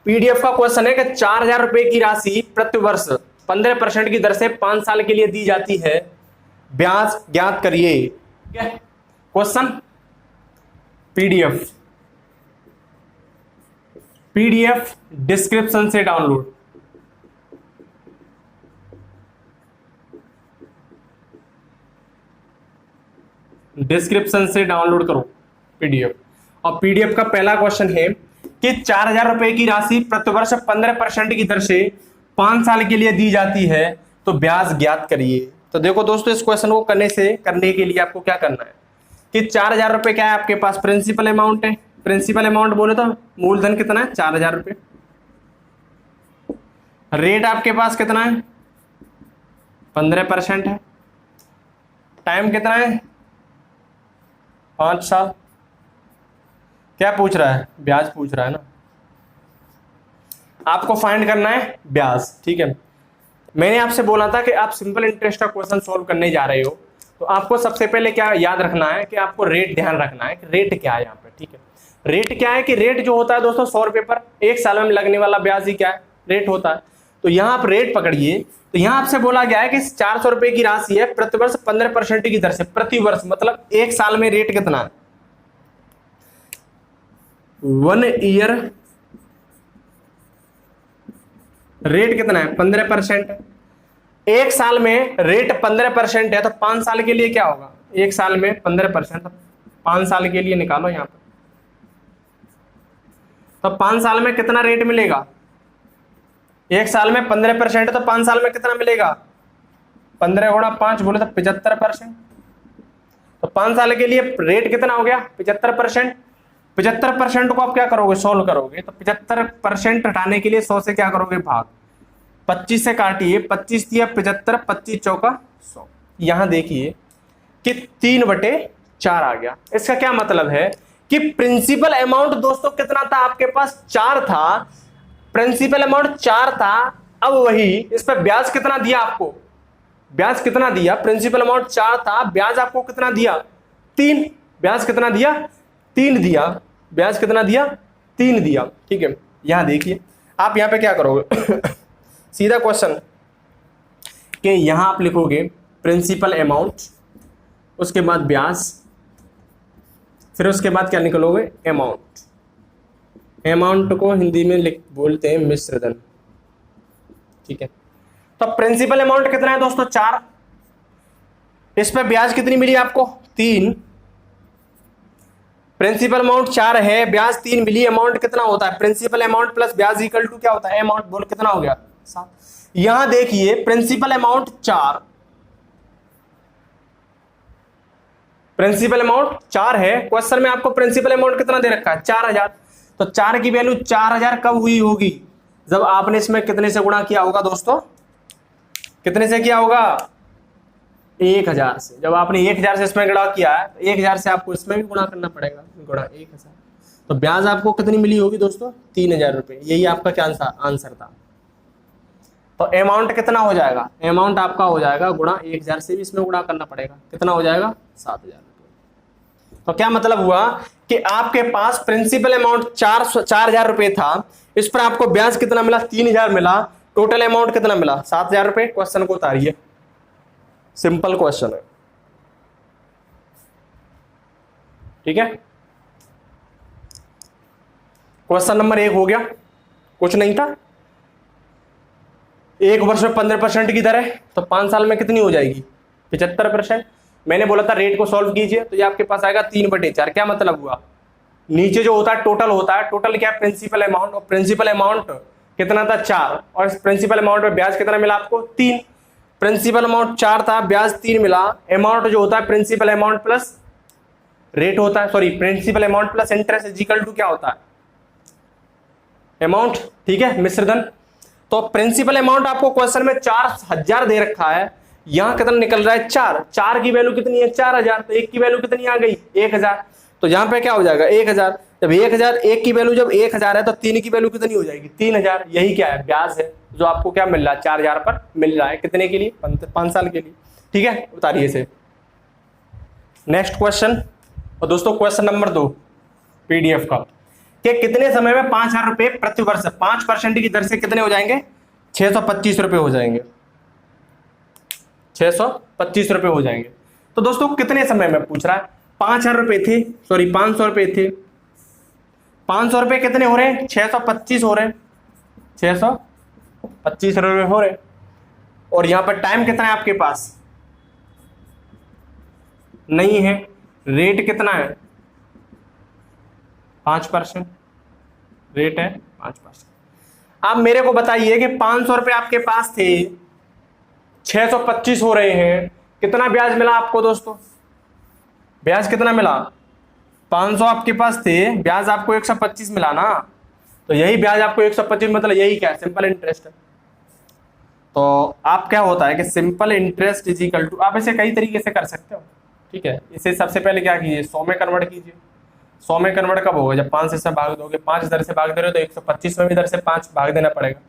पीडीएफ का क्वेश्चन है कि 4,000 रुपए की राशि प्रति वर्ष 15% की दर से 5 साल के लिए दी जाती है, ब्याज ज्ञात करिए। ठीक है, क्वेश्चन पीडीएफ डिस्क्रिप्शन से डाउनलोड। डिस्क्रिप्शन से डाउनलोड करो पीडीएफ। और पीडीएफ का पहला क्वेश्चन है कि 4,000 रुपए की राशि प्रतिवर्ष 15% की दर से 5 साल के लिए दी जाती है, तो ब्याज ज्ञात करिए। तो देखो दोस्तों, इस क्वेश्चन को करने के लिए आपको क्या करना है कि 4,000 रुपए क्या है आपके पास, प्रिंसिपल अमाउंट है। प्रिंसिपल अमाउंट बोले तो मूलधन कितना है 4,000 रुपए। रेट आपके पास कितना है 15% है। टाइम कितना है 5 साल। क्या पूछ रहा है, ब्याज पूछ रहा है ना, आपको फाइंड करना है ब्याज। ठीक है, मैंने आपसे बोला था कि आप सिंपल इंटरेस्ट का क्वेश्चन सॉल्व करने जा रहे हो, तो आपको सबसे पहले क्या याद रखना है कि आपको रेट ध्यान रखना है कि रेट क्या है यहाँ पे। ठीक है, रेट क्या है कि रेट जो होता है दोस्तों 100 रुपए पर 1 साल में लगने वाला ब्याज ही क्या है रेट होता है। तो यहाँ आप रेट पकड़िए। तो यहाँ आपसे बोला गया है कि 400 रुपए की राशि है, प्रतिवर्ष 15% की दर से, प्रतिवर्ष मतलब 1 साल में रेट कितना है 1 ईयर रेट कितना है 15%। 1 साल में रेट 15% है, तो 5 साल के लिए क्या होगा, 1 साल में 15%, 5 साल के लिए निकालो यहां पर। तो 5 साल में कितना रेट मिलेगा, 1 साल में 15% है, तो 5 साल में कितना मिलेगा 15 गुणा 5 बोले तो 75%। तो 5 साल के लिए रेट कितना हो गया 75%। 75% को आप क्या करोगे, सोल्व करोगे, तो 75% हटाने के लिए 100 से क्या करोगे, भाग। 25 से काटिए, 25 दिया 75, 25 चौका 100। यहां देखिए कि 3/4 आ गया। इसका क्या मतलब है कि प्रिंसिपल अमाउंट दोस्तों कितना था आपके पास, 4 था। प्रिंसिपल अमाउंट 4 था। अब वही इस पर ब्याज कितना दिया आपको, ब्याज कितना दिया, प्रिंसिपल अमाउंट 4 था, ब्याज आपको कितना दिया, 3। ब्याज कितना दिया, 3 दिया। ब्याज कितना दिया, 3 दिया। ठीक है, यहां देखिए आप यहां पे क्या करोगे सीधा क्वेश्चन कि यहां आप लिखोगे प्रिंसिपल अमाउंट, उसके बाद ब्याज, फिर उसके बाद क्या निकलोगे, अमाउंट। अमाउंट को हिंदी में बोलते हैं मिश्र धन। ठीक है, तो प्रिंसिपल अमाउंट कितना है दोस्तों, 4। इस पे ब्याज कितनी मिली आपको, 3। प्रिंसिपल अमाउंट 4 है, ब्याज 3 मिली, अमाउंट कितना होता है, प्रिंसिपल अमाउंट प्लस ब्याज इक्वल टू क्या होता है, अमाउंट। बोल कितना हो गया, 7। यहां देखिए प्रिंसिपल अमाउंट 4, प्रिंसिपल अमाउंट 4 है, क्वेश्चन में आपको प्रिंसिपल अमाउंट कितना दे रखा है, 4000। तो 4 की वैल्यू 4000 कब हुई होगी, जब आपने इसमें कितने से गुणा किया होगा दोस्तों, कितने से किया होगा, 1000 से। जब आपने 1000 से इसमें गुणा किया है तो 1000 से आपको इसमें भी गुणा करना पड़ेगा, गुणा 1000। तो ब्याज आपको कितनी मिली होगी दोस्तों, 3000 रुपए। यही आपका क्या आंसर था। तो अमाउंट कितना हो जाएगा, अमाउंट आपका हो जाएगा गुणा 1000 से भी इसमें गुणा करना पड़ेगा, कितना हो जाएगा, 7000 रुपए। तो क्या मतलब हुआ कि आपके पास प्रिंसिपल अमाउंट 4000 रुपए था, इस पर आपको ब्याज कितना मिला, 3000 मिला, टोटल अमाउंट कितना मिला, 7000 रुपए। क्वेश्चन को उतारिए, सिंपल क्वेश्चन है। ठीक है, क्वेश्चन नंबर 1 हो गया, कुछ नहीं था। 1 वर्ष में 15% की दर है, तो 5 साल में कितनी हो जाएगी, 75%। मैंने बोला था रेट को सॉल्व कीजिए, तो ये आपके पास आएगा 3/4। क्या मतलब हुआ, नीचे जो होता है टोटल होता है, टोटल क्या है, प्रिंसिपल अमाउंट, और प्रिंसिपल अमाउंट कितना था, 4, और इस प्रिंसिपल अमाउंट में ब्याज कितना मिला आपको, 3। प्रिंसिपल अमाउंट 4 था, ब्याज 3 मिला, अमाउंट जो होता है प्रिंसिपल अमाउंट प्लस रेट होता है, sorry principal amount plus interest is equal to क्या होता है, अमाउंट। ठीक है, मिश्रधन। तो प्रिंसिपल अमाउंट आपको क्वेश्चन में 4000 दे रखा है, यहां कितना निकल रहा है, 4। 4 की वैल्यू कितनी है, 4000। तो 1 की वैल्यू कितनी आ गई, 1000। तो यहां पे क्या हो जाएगा, 1000। जब 1000, 1 की वैल्यू जब 1000 है, तो 3 की वैल्यू कितनी हो जाएगी, 3000। यही क्या है, ब्याज है, जो आपको क्या मिल रहा है, 4000 पर मिल रहा है, कितने के लिए, 5 साल के लिए। ठीक है, उतारिए इसे। नेक्स्ट क्वेश्चन, और दोस्तों क्वेश्चन नंबर 2 पीडीएफ का, कि कितने समय में 5000 रुपए प्रति वर्ष 5% की दर से कितने हो जाएंगे, 625 रुपए हो जाएंगे, 625 रुपए हो जाएंगे। तो दोस्तों कितने समय में पूछ रहा है, 5000 रुपए थे, सॉरी 500 रुपए थे, 500 रुपए कितने हो रहे हैं, 625 हो रहे हैं, 625 रुपए हो रहे हैं। और यहां पर टाइम कितना है आपके पास, नहीं है। रेट कितना है, 5%, रेट है 5%। आप मेरे को बताइए कि 500 रुपए आपके पास थे, 625 हो रहे हैं, कितना ब्याज मिला आपको दोस्तों, ब्याज कितना मिला, 500 आपके पास थे, ब्याज आपको 125 मिला ना। तो यही ब्याज आपको 125, मतलब यही क्या है, सिंपल इंटरेस्ट है। तो आप क्या होता है कि simple interest is equal to, आप इसे कई तरीके से कर सकते हो। ठीक है, इसे सबसे पहले क्या कीजिए, 100 में कन्वर्ट कीजिए। 100 में कन्वर्ट कब होगा, जब 5 से भाग दोगे, 5 इधर से भाग दे रहे हो तो 125 में भी इधर से 5 भाग देना पड़ेगा।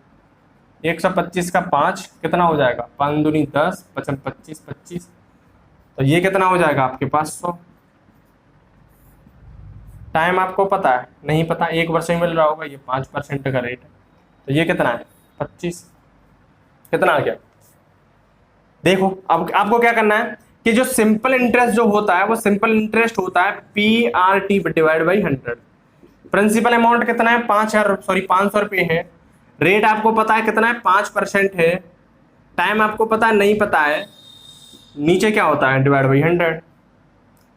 125 का 5 कितना हो जाएगा, 5 दूनी 10, 55 25 25, तो ये कितना हो जाएगा आपके पास 100। टाइम आपको पता है, नहीं पता, 1 वर्ष में मिल रहा होगा, ये 5% का रेट है, तो ये कितना है 25, कितना आ गया। देखो अब आपको क्या करना है कि जो सिंपल इंटरेस्ट जो होता है वो सिंपल इंटरेस्ट होता है PRT divide by 100। Principal amount कितना है, 500 रुपए है, रेट आपको पता है कितना है, 5% है, टाइम आपको पता है, नहीं पता है, नीचे क्या होता है, डिवाइड बाई 100।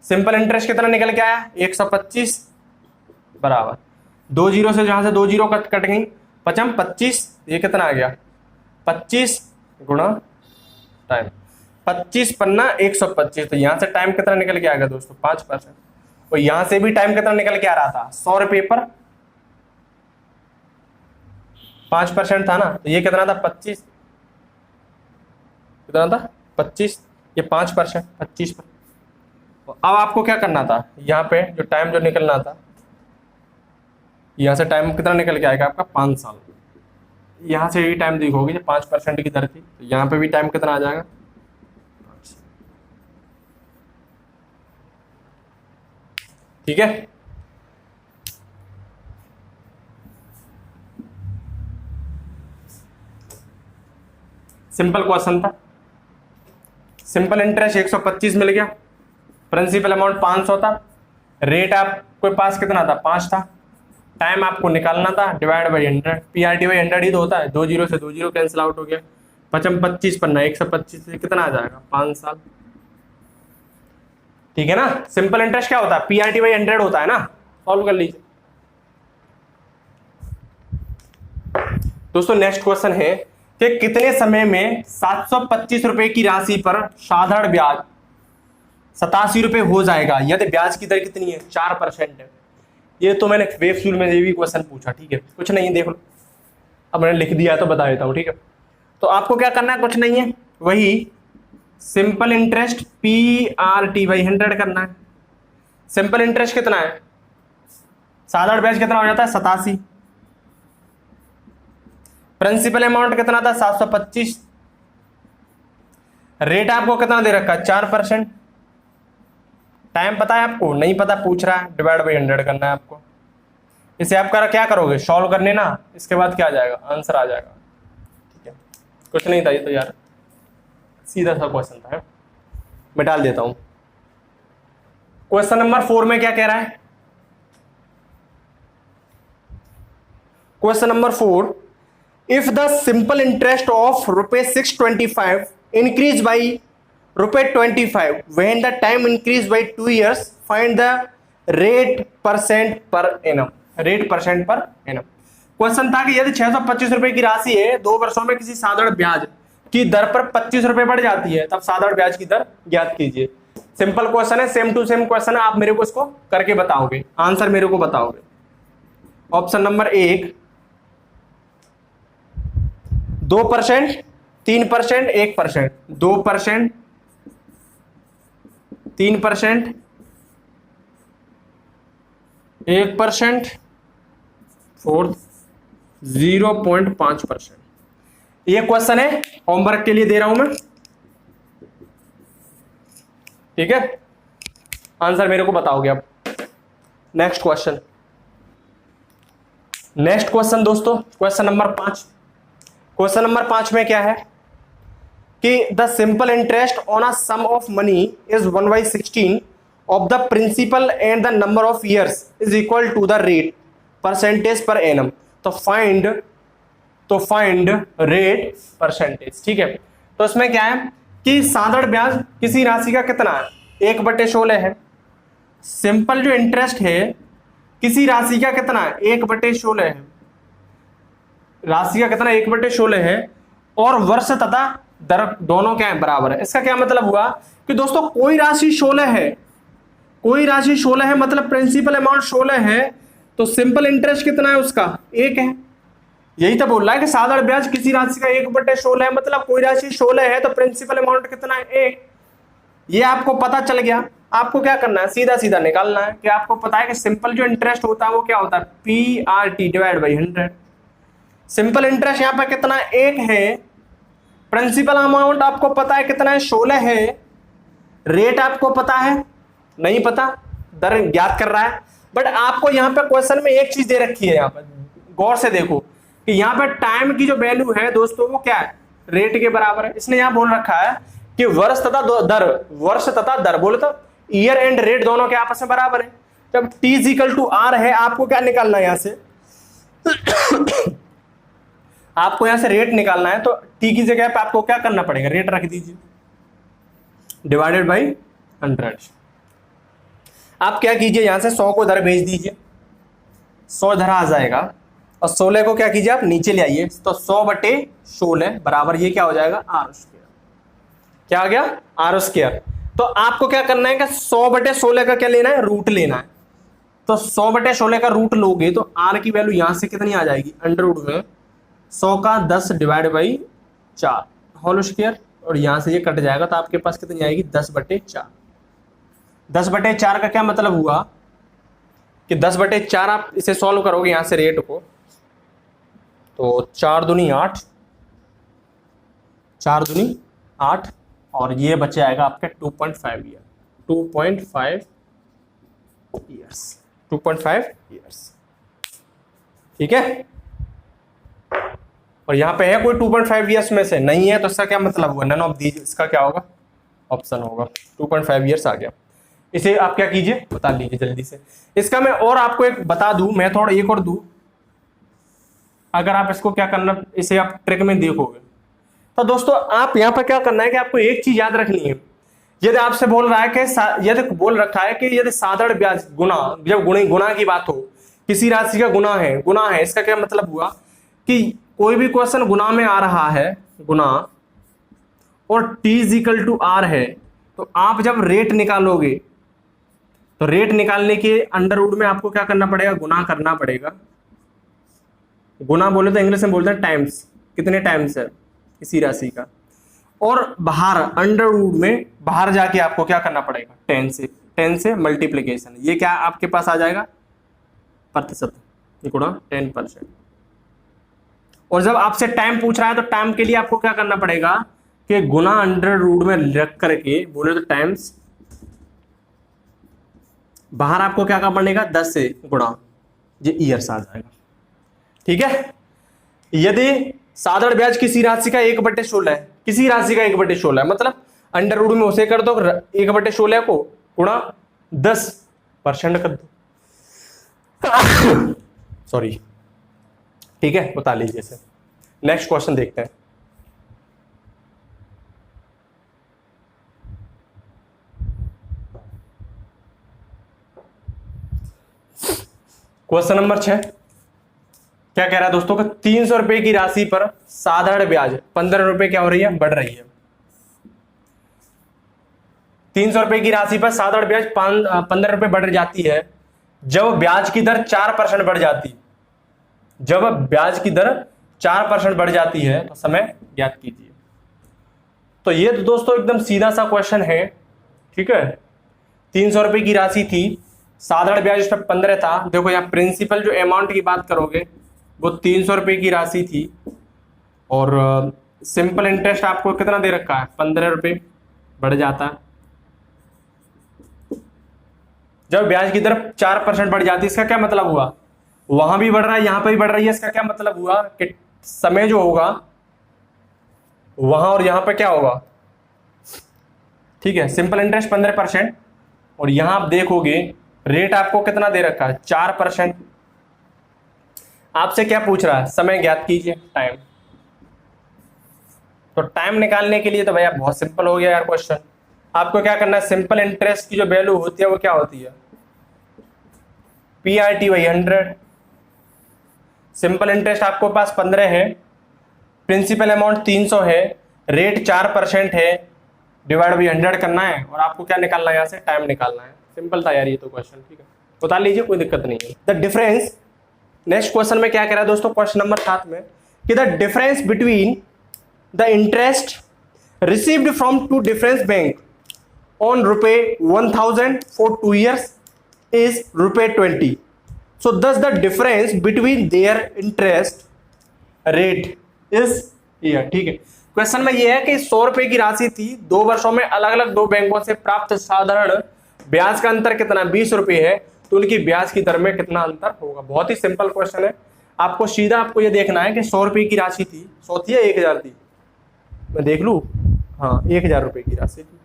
सिंपल इंटरेस्ट कितना निकल के आया, 125 बराबर 2 जीरो से, जहां से 2 जीरो कट गई, 55 25, ये कितना आ गया 25 गुणा टाइम, 25 पन्ना 125। तो यहां से टाइम कितना निकल के आएगा दोस्तों, 5%। और यहां से भी टाइम कितना निकल के आ रहा था, 100 रुपये पर 5% था ना, तो ये कितना था 25, कितना था 25, ये 5%, 25%। अब आपको क्या करना था, यहाँ पे जो टाइम जो निकलना था, यहाँ से टाइम कितना निकल के आएगा आपका 5 साल। यहाँ से यही टाइम देखोगे जो 5% की दर थी, तो यहाँ पे भी टाइम कितना आ जाएगा, ठीक है। सिंपल क्वेश्चन था, सिंपल इंटरेस्ट 125 मिल गया, प्रिंसिपल अमाउंट 500 था, रेट आपके पास कितना था 5 था, टाइम आपको निकालना था, डिवाइड बाई 100, पीआरटी बाई 100 ही तो होता है, 2 जीरो से 2 जीरो कैंसिल आउट हो गया, 25 पन्ना 125 से कितना आ जाएगा 5 साल, ठीक है ना। सिंपल इंटरेस्ट क्या होता है, पीआरटी बाई 100 होता है ना, सॉल्व कर लीजिए दोस्तों। नेक्स्ट क्वेश्चन है कि कितने समय में 725 रुपए की राशि पर साधारण ब्याज 87 रुपए हो जाएगा यदि ब्याज की दर कितनी है 4% है। ये तो मैंने वेब स्कूल में ये भी क्वेश्चन पूछा, ठीक है, कुछ नहीं देख लो, अब मैंने लिख दिया है तो बता देता हूं, ठीक है। तो आपको क्या करना है, कुछ नहीं है, वही सिंपल इंटरेस्ट पीआरटी बाई 100 करना है। सिंपल इंटरेस्ट कितना है, साधारण ब्याज कितना हो जाता है 87, प्रिंसिपल अमाउंट कितना था 725, रेट आपको कितना दे रखा है 4%, टाइम पता है आपको, नहीं पता पूछ रहा है, डिवाइड बाई 100 करना है आपको। इसे आप क्या करोगे, सॉल्व करने ना, इसके बाद क्या आ जाएगा, आंसर आ जाएगा, ठीक है। कुछ नहीं था ये तो यार, सीधा सा क्वेश्चन था, मैं डाल देता हूं। क्वेश्चन नंबर 4 में क्या कह रहा है, question number 4, if the simple interest of ₹625 increase by ₹25 when the time increase by 2 years, find the rate percent per annum, rate percent per annum. Question था कि यदि 625 रुपए की राशि है, 2 वर्षों में किसी साधारण ब्याज की दर पर 25 रुपए बढ़ जाती है, तब साधारण ब्याज की दर ज्ञात कीजिए। सिंपल क्वेश्चन है, सेम टू सेम क्वेश्चन है, आप मेरे को इसको करके बताओगे, आंसर मेरे को बताओगे। Option number 1 2%, 3%, 1%, 2%, 3%, 1%, 0.5%। ये क्वेश्चन है, होमवर्क के लिए दे रहा हूं मैं, ठीक है, आंसर मेरे को बताओगे अब। नेक्स्ट क्वेश्चन, नेक्स्ट क्वेश्चन दोस्तों, क्वेश्चन नंबर 5। क्वेश्चन नंबर 5 में क्या है कि the simple interest on a sum of money is 1/16 of the principal and the number of years is equal to the rate percentage per annum. तो find rate percentage, ठीक है। तो इसमें क्या है कि साधारण ब्याज किसी राशि का कितना है 1/16 है, सिंपल जो इंटरेस्ट है किसी राशि का कितना है 1/16 है, राशि का कितना 1/16 है, और वर्ष तथा दर दोनों क्या है बराबर है। इसका क्या मतलब हुआ कि दोस्तों कोई राशि 16 है, कोई राशि 16 है, मतलब प्रिंसिपल अमाउंट 16 है, तो सिंपल इंटरेस्ट कितना है उसका 1 है। यही तो बोल रहा है कि साधारण ब्याज किसी राशि का 1/16 है, मतलब कोई राशि 16 है तो प्रिंसिपल अमाउंट कितना है 1। ये आपको पता चल गया, आपको क्या करना है सीधा सीधा निकालना है कि आपको पता है कि सिंपल जो इंटरेस्ट होता है वो क्या होता है PRT divide by 100। Simple interest यहाँ पर कितना 1 है, प्रिंसिपल अमाउंट आपको पता है कितना है 16 है, रेट आपको पता है नहीं पता, दर ज्ञात कर रहा है। बट आपको यहाँ पे क्वेश्चन में एक चीज दे रखी है, यहाँ पर गौर से देखो कि यहाँ पे टाइम की जो वैल्यू है दोस्तों वो क्या है रेट के बराबर है। इसने यहाँ बोल रखा है कि वर्ष तथा दर बोले तो ईयर एंड रेट दोनों के आपस में बराबर है। जब t = r है, आपको क्या निकालना है यहाँ से आपको यहाँ से रेट निकालना है, तो t की जगह पे आपको क्या करना पड़ेगा रेट रख दीजिए डिवाइडेड बाई 100। आप क्या कीजिए यहाँ से 100 को इधर भेज दीजिए, 100 इधर आ जाएगा, और 16 को क्या कीजिए आप नीचे ले आइए, तो 100/16 बराबर ये क्या हो जाएगा r²। क्या आ गया r²। तो आपको क्या करना है कि 100/16 का क्या लेना है, रूट लेना है। तो 100/16 का रूट लोगे तो आर की वैल्यू यहां से कितनी आ जाएगी, अंडर रूट में 100 का 10 डिवाइड बाई 4 होल स्क्वायर, और यहां से ये कट जाएगा तो आपके पास कितनी आएगी, 10/4। 10/4 का क्या मतलब हुआ कि 10/4 आप इसे सॉल्व करोगे यहां से रेट को, तो 4 दूनी 8, 4 दूनी 8, और ये बच जाएगा आपके 2.5 ईयर, 2.5 ईयर्स, 2.5 ईयर्स। ठीक है, और यहां पे है कोई 2.5 ईयर्स में से नहीं है, तो इसका क्या मतलब हुआ, नन ऑफ दीज, इसका क्या होगा, ऑप्शन होगा 2.5 ईयर्स आ गया। इसे आप क्या कीजिए, बता लीजिए जल्दी से। इसका मैं और आपको एक बता दूं, मेथड एक और दूं, अगर आप इसको क्या करना, इसे आप ट्रिक में देखोगे तो दोस्तों आप यहां पर क्या करना है कि आपको एक चीज याद रखनी है। यदि आपसे बोल रहा है कि यदि बोल रखा है कि यदि साधारण ब्याज गुना, जब गुना की बात हो, किसी राशि का गुना है, इसका क्या मतलब हुआ कि कोई भी क्वेश्चन गुना में आ रहा है, गुना, और t = r है, तो आप जब रेट निकालोगे तो रेट निकालने के अंडर रूट में आपको क्या करना पड़ेगा, गुना करना पड़ेगा। गुना बोले तो इंग्लिश में बोलते हैं टाइम्स, कितने टाइम्स है किसी राशि का, और बाहर अंडर रूट में बाहर जाके आपको क्या करना पड़ेगा, 10 से मल्टीप्लीकेशन, ये क्या आपके पास आ जाएगा, प्रतिशत गुणा 10%। और जब आपसे टाइम पूछ रहा है तो टाइम के लिए आपको क्या करना पड़ेगा कि गुना अंडर रूट में रख करके बोले तो टाइम्स, बाहर आपको क्या करना पड़ेगा, 10 से गुणा, ये ईयर्स आ जाएगा। ठीक है, यदि साधारण ब्याज किसी राशि का 1/16 है, किसी राशि का 1/16 है, मतलब अंडर रूट में उसे कर दो 1/16 को गुणा 10% कर दो, सॉरी। ठीक है, बता लीजिए इसे। नेक्स्ट क्वेश्चन देखते हैं। क्वेश्चन नंबर 6 क्या कह रहा है दोस्तों का, 300 रुपए की राशि पर साधारण ब्याज 15 रुपए क्या हो रही है, बढ़ रही है। 300 रुपए की राशि पर साधारण ब्याज 15 रुपए बढ़ जाती है जब ब्याज की दर 4% बढ़ जाती, जब ब्याज की दर 4% बढ़ जाती है तो समय ज्ञात कीजिए। तो ये तो दोस्तों एकदम सीधा सा क्वेश्चन है। ठीक है, 300 रुपए की राशि थी, साधारण ब्याज इस पर 15 था। देखो यहाँ प्रिंसिपल जो अमाउंट की बात करोगे वो 300 रुपए की राशि थी, और सिंपल इंटरेस्ट आपको कितना दे रखा है, 15 रुपए बढ़ जाता है। जब ब्याज की दर 4% बढ़ जाती है, इसका क्या मतलब हुआ, वहां भी बढ़ रहा है यहां पर भी बढ़ रही है। इसका क्या मतलब हुआ कि समय जो होगा वहां और यहां पर क्या होगा। ठीक है, सिंपल इंटरेस्ट 15%, और यहां आप देखोगे रेट आपको कितना दे रखा है, 4%। आपसे क्या पूछ रहा है, समय ज्ञात कीजिए, टाइम। तो टाइम निकालने के लिए तो भैया बहुत सिंपल हो गया यार क्वेश्चन। आपको क्या करना है, सिंपल इंटरेस्ट की जो वैल्यू होती है वो क्या होती है, PRT/100। सिंपल इंटरेस्ट आपको पास 15 है, प्रिंसिपल अमाउंट 300 है, रेट 4% है, डिवाइड बाई 100 करना है, और आपको क्या निकालना है, यहाँ से टाइम निकालना है। सिंपल था यार ये तो क्वेश्चन। ठीक है, बता लीजिए, कोई दिक्कत नहीं है। द डिफरेंस, नेक्स्ट क्वेश्चन में क्या कह रहा है दोस्तों, क्वेश्चन नंबर 7 में कि the difference between the interest received from two difference bank on ₹1000 for 2 years is ₹20. So thus the difference between their interest rate is here। ठीक है, क्वेश्चन में ये है कि 100 रुपए की राशि थी, 2 वर्षों में अलग अलग 2 बैंकों से प्राप्त साधारण ब्याज का अंतर कितना, 20 रुपए है, तो उनकी ब्याज की दर में कितना अंतर होगा। बहुत ही सिंपल क्वेश्चन है। आपको सीधा आपको ये देखना है कि 100 रुपए की राशि थी, 100 थी या 1000 थी, मैं देख लू, हाँ 1000 रुपए की राशि थी।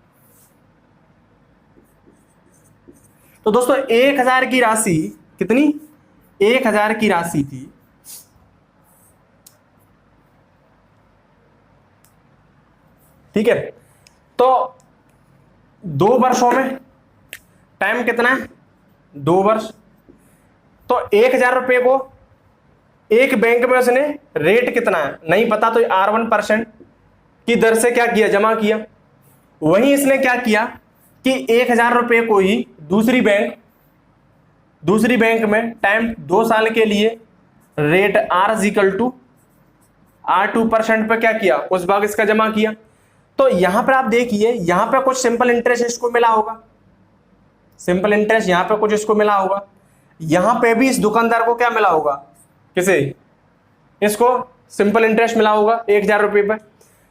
तो दोस्तों 1000 की राशि कितनी, 1000 की राशि थी, ठीक है। तो 2 वर्षों में टाइम कितना है, 2 वर्ष। तो 1000 रुपए को एक बैंक में उसने रेट कितना है नहीं पता, तो R1% की दर से क्या किया, जमा किया। वहीं इसने क्या किया, कि 1,000 रुपये को ही दूसरी बैंक में टाइम 2 साल के लिए रेट R=R2% पे क्या किया, उस भाग इसका जमा किया। तो यहां पर आप देखिए, यहां पे कुछ सिंपल इंटरेस्ट इसको मिला होगा, सिंपल इंटरेस्ट यहां पे कुछ इसको मिला होगा, यहां पे भी इस दुकानदार को क्या मिला होगा, किसे, इसको सिंपल इंटरेस्ट मिला होगा 1,000 रुपये पे।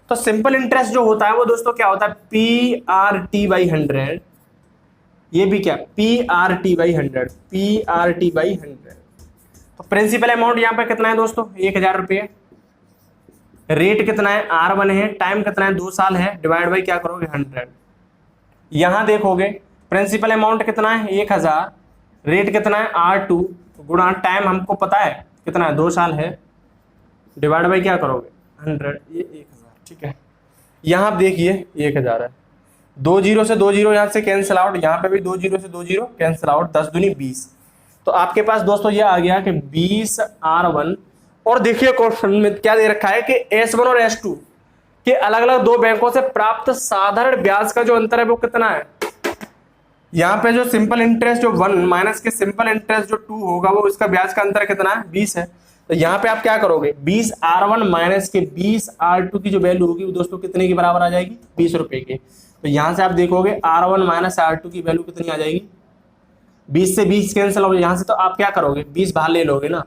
तो सिंपल इंटरेस्ट जो होता है वो दोस्तों क्या होता है, PRT/100, ये भी क्या, PRT/100, PRT/100। तो प्रिंसिपल अमाउंट यहां पे कितना है दोस्तों, 1,000 रुपये, रेट कितना है R1 है, टाइम कितना है 2 साल है, डिवाइड बाई क्या करोगे 100। यहां देखोगे प्रिंसिपल अमाउंट कितना है 1,000, रेट कितना है R2 गुणा टाइम हमको पता है कितना है 2 साल है, डिवाइड बाई क्या करोगे 100, ये 1,000। ठीक है, यहां आप देखिए 1,000 है, 2 जीरो से 2 जीरो यहां से कैंसिल आउट, यहां पे भी 2 जीरो से 2 जीरो कैंसिल आउट, 10 दूनी 20। तो आपके पास दोस्तों ये आ गया कि 20 R1। और देखिए क्वेश्चन में क्या दे रखा है कि S1 और S2 के अलग अलग 2 बैंकों से प्राप्त साधारण ब्याज का जो अंतर है वो कितना है। यहाँ पे जो सिंपल इंटरेस्ट जो 1 माइनस के सिंपल इंटरेस्ट जो 2 होगा वो इसका ब्याज का अंतर कितना है 20 है। तो यहाँ पे आप क्या करोगे 20 R1 माइनस के 20 R2 की जो वैल्यू होगी वो दोस्तों कितने के बराबर आ जाएगी 20 रुपए के। तो यहाँ से आप देखोगे R1 माइनस R2 की वैल्यू कितनी आ जाएगी 20 से 20 कैंसिल हो यहाँ से, तो आप क्या करोगे 20 बाहर ले लोगे ना,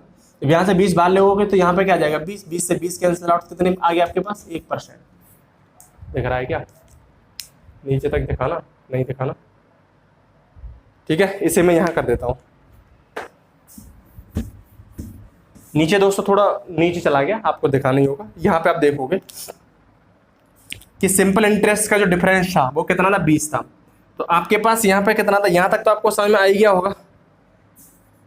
तो यहाँ से 20 बाहर लोगे तो यहाँ पे क्या जाएगा 20 से 20 कैंसिल आउट, कितने आ गया आपके पास 1%। दिख रहा है क्या, नीचे तक दिखाना, नहीं दिखाना, ठीक है, इसे मैं यहाँ कर देता हूँ नीचे। दोस्तों थोड़ा नीचे चला गया, आपको दिखाना ही होगा। यहाँ पे आप देखोगे कि सिंपल इंटरेस्ट का जो डिफरेंस था वो कितना था 20 था, तो आपके पास यहाँ पे कितना था, यहाँ तक तो आपको समझ में आ ही गया होगा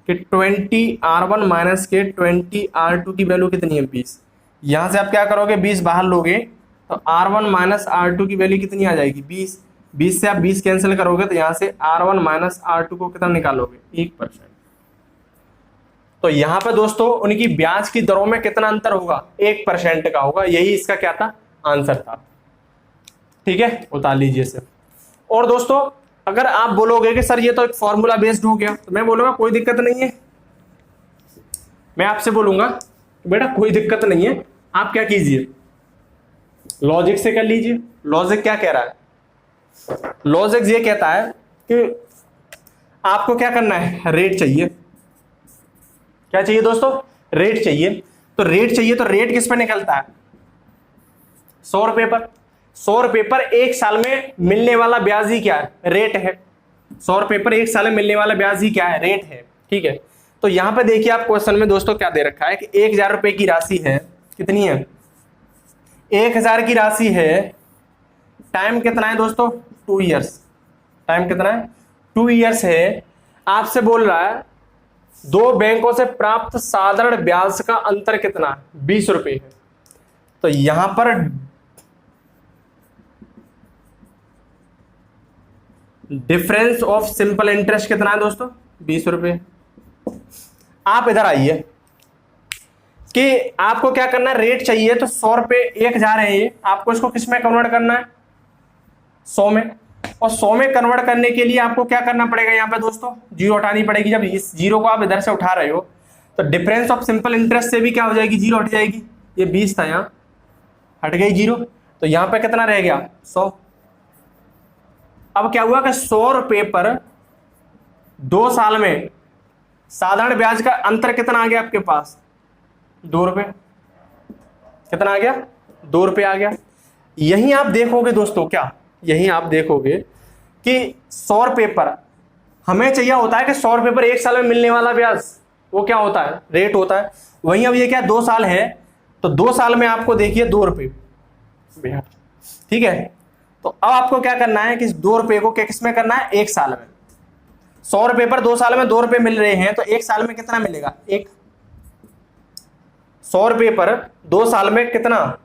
कि 20 R1 माइनस के 20 R2 की वैल्यू कितनी है 20। यहाँ से आप क्या करोगे 20 बाहर लोगे तो R1 माइनस R2 की वैल्यू कितनी आ जाएगी 20। 20 से आप 20 कैंसिल करोगे तो यहाँ से R1 माइनस R2 को कितना निकालोगे 1%। तो यहाँ पे दोस्तों उनकी ब्याज की दरों में कितना अंतर होगा 1% का होगा, यही इसका क्या था आंसर था। ठीक है, उतार लीजिए इसे। और दोस्तों अगर आप बोलोगे कि सर ये तो एक फॉर्मूला बेस्ड हो गया, तो मैं बोलूंगा कोई दिक्कत नहीं है, मैं आपसे बोलूंगा बेटा कोई दिक्कत नहीं है, आप क्या कीजिए लॉजिक से कर लीजिए। लॉजिक क्या कह रहा है, लॉजिक ये कहता है कि आपको क्या करना है, रेट चाहिए। क्या चाहिए दोस्तों, रेट चाहिए। तो रेट चाहिए तो रेट किस पे निकलता है 100 रुपए पर। 100 रुपए पर एक साल में मिलने वाला ब्याज ही क्या है, रेट है। 100 रुपए पर एक साल में मिलने वाला ब्याज ही क्या है, रेट है। ठीक है, तो यहां पे देखिए आप क्वेश्चन में दोस्तों क्या दे रखा है कि 1,000 रुपए की राशि है, कितनी है 1,000 की राशि है, टाइम कितना है दोस्तों 2 ईयर्स, टाइम कितना है 2 ईयर्स है। आपसे बोल रहा है 2 बैंकों से प्राप्त साधारण ब्याज का अंतर कितना 20 रुपए है। तो यहां पर डिफरेंस ऑफ सिंपल इंटरेस्ट कितना है दोस्तों 20 रुपए। आप इधर आइए कि आपको क्या करना है, रेट चाहिए तो 100 रुपए 1,000 है ये, आपको इसको किस में कन्वर्ट करना है 100 में। और 100 में कन्वर्ट करने के लिए आपको क्या करना पड़ेगा, यहाँ पे दोस्तों जीरो हटानी पड़ेगी। जब इस जीरो को आप इधर से उठा रहे हो तो डिफरेंस ऑफ सिंपल इंटरेस्ट से भी क्या हो जाएगी, जीरो हट जाएगी। ये 20 था, यहाँ हट गई जीरो, तो यहाँ पे कितना रह गया 100। अब क्या हुआ कि 100 रुपए पर 2 साल में साधारण ब्याज का अंतर कितना आ गया आपके पास 2 रुपए। कितना आ गया 2 रुपए आ गया। यहीं आप देखोगे दोस्तों, क्या यहीं आप देखोगे कि 100 रुपए पर हमें चाहिए होता है कि 100 रुपए पर एक साल में मिलने वाला ब्याज वो क्या होता है, रेट होता है। वहीं अब ये क्या 2 साल है, तो 2 साल में आपको देखिए 2 रुपए। ठीक है, तो अब आपको क्या करना है कि 2 रुपए को किस में करना है, एक साल में। 100 रुपए पर 2 साल में 2 रुपए मिल रहे हैं, तो एक साल में कितना मिलेगा, 100 रुपए पर 2 साल में कितना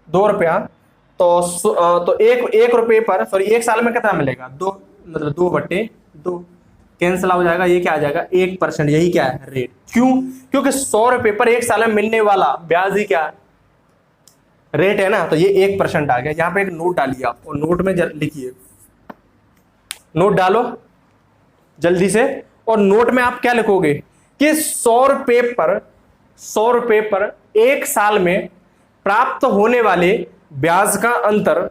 2 रुपया, तो एक रुपए पर सॉरी एक साल में कितना मिलेगा 2, मतलब 2/2 कैंसिल हो जाएगा। ये क्या आ जाएगा 1%। यही क्या है रेट। क्यों, क्योंकि 100 रुपए पर एक साल में मिलने वाला ब्याज ही क्या है, रेट है ना। तो ये 1% आ गया। यहाँ पे एक नोट डालिए आप और नोट में लिखिए, नोट डालो जल्दी से। और नोट में आप क्या लिखोगे कि 100 रुपए पर एक साल में प्राप्त होने वाले ब्याज का अंतर,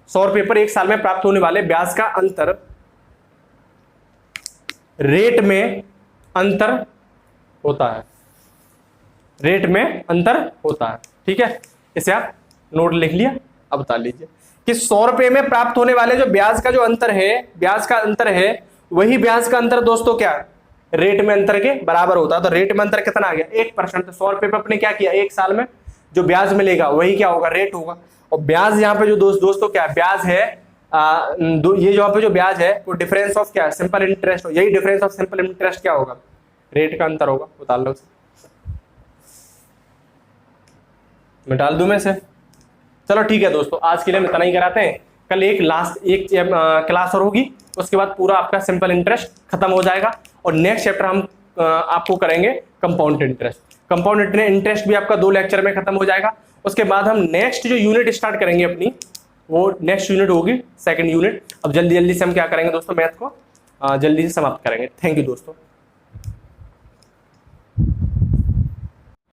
100 रुपए पर एक साल में प्राप्त होने वाले ब्याज का अंतर रेट में अंतर होता है, रेट में अंतर होता है। ठीक है, इसे आप नोट लिख लिया। अब बता लीजिए कि 100 रुपए में प्राप्त होने वाले जो ब्याज का जो अंतर है, ब्याज का अंतर है, वही ब्याज का अंतर दोस्तों क्या रेट में अंतर के बराबर होता है। तो रेट में अंतर कितना आ गया 1%। तो 100 रुपए पे अपने क्या किया, एक साल में जो ब्याज मिलेगा वही क्या होगा, रेट होगा। और ब्याज यहाँ पे जो दोस्तों क्या ब्याज है, ये यहाँ पे जो ब्याज है वो डिफरेंस ऑफ क्या, सिंपल इंटरेस्ट। यही डिफरेंस ऑफ सिंपल इंटरेस्ट क्या होगा, रेट का अंतर होगा। बता लो, मैं डाल दूं मैं से। चलो ठीक है दोस्तों, आज के लिए हम इतना ही कराते हैं। कल एक क्लास और होगी, उसके बाद पूरा आपका सिंपल इंटरेस्ट खत्म हो जाएगा। और नेक्स्ट चैप्टर हम आपको करेंगे कंपाउंड इंटरेस्ट। कंपाउंड इंटरेस्ट भी आपका 2 लेक्चर में खत्म हो जाएगा। उसके बाद हम नेक्स्ट जो यूनिट स्टार्ट करेंगे अपनी, वो नेक्स्ट यूनिट होगी सेकंड यूनिट। अब जल्दी जल्दी से हम क्या करेंगे दोस्तों, मैथ को जल्दी से समाप्त करेंगे। थैंक यू दोस्तों।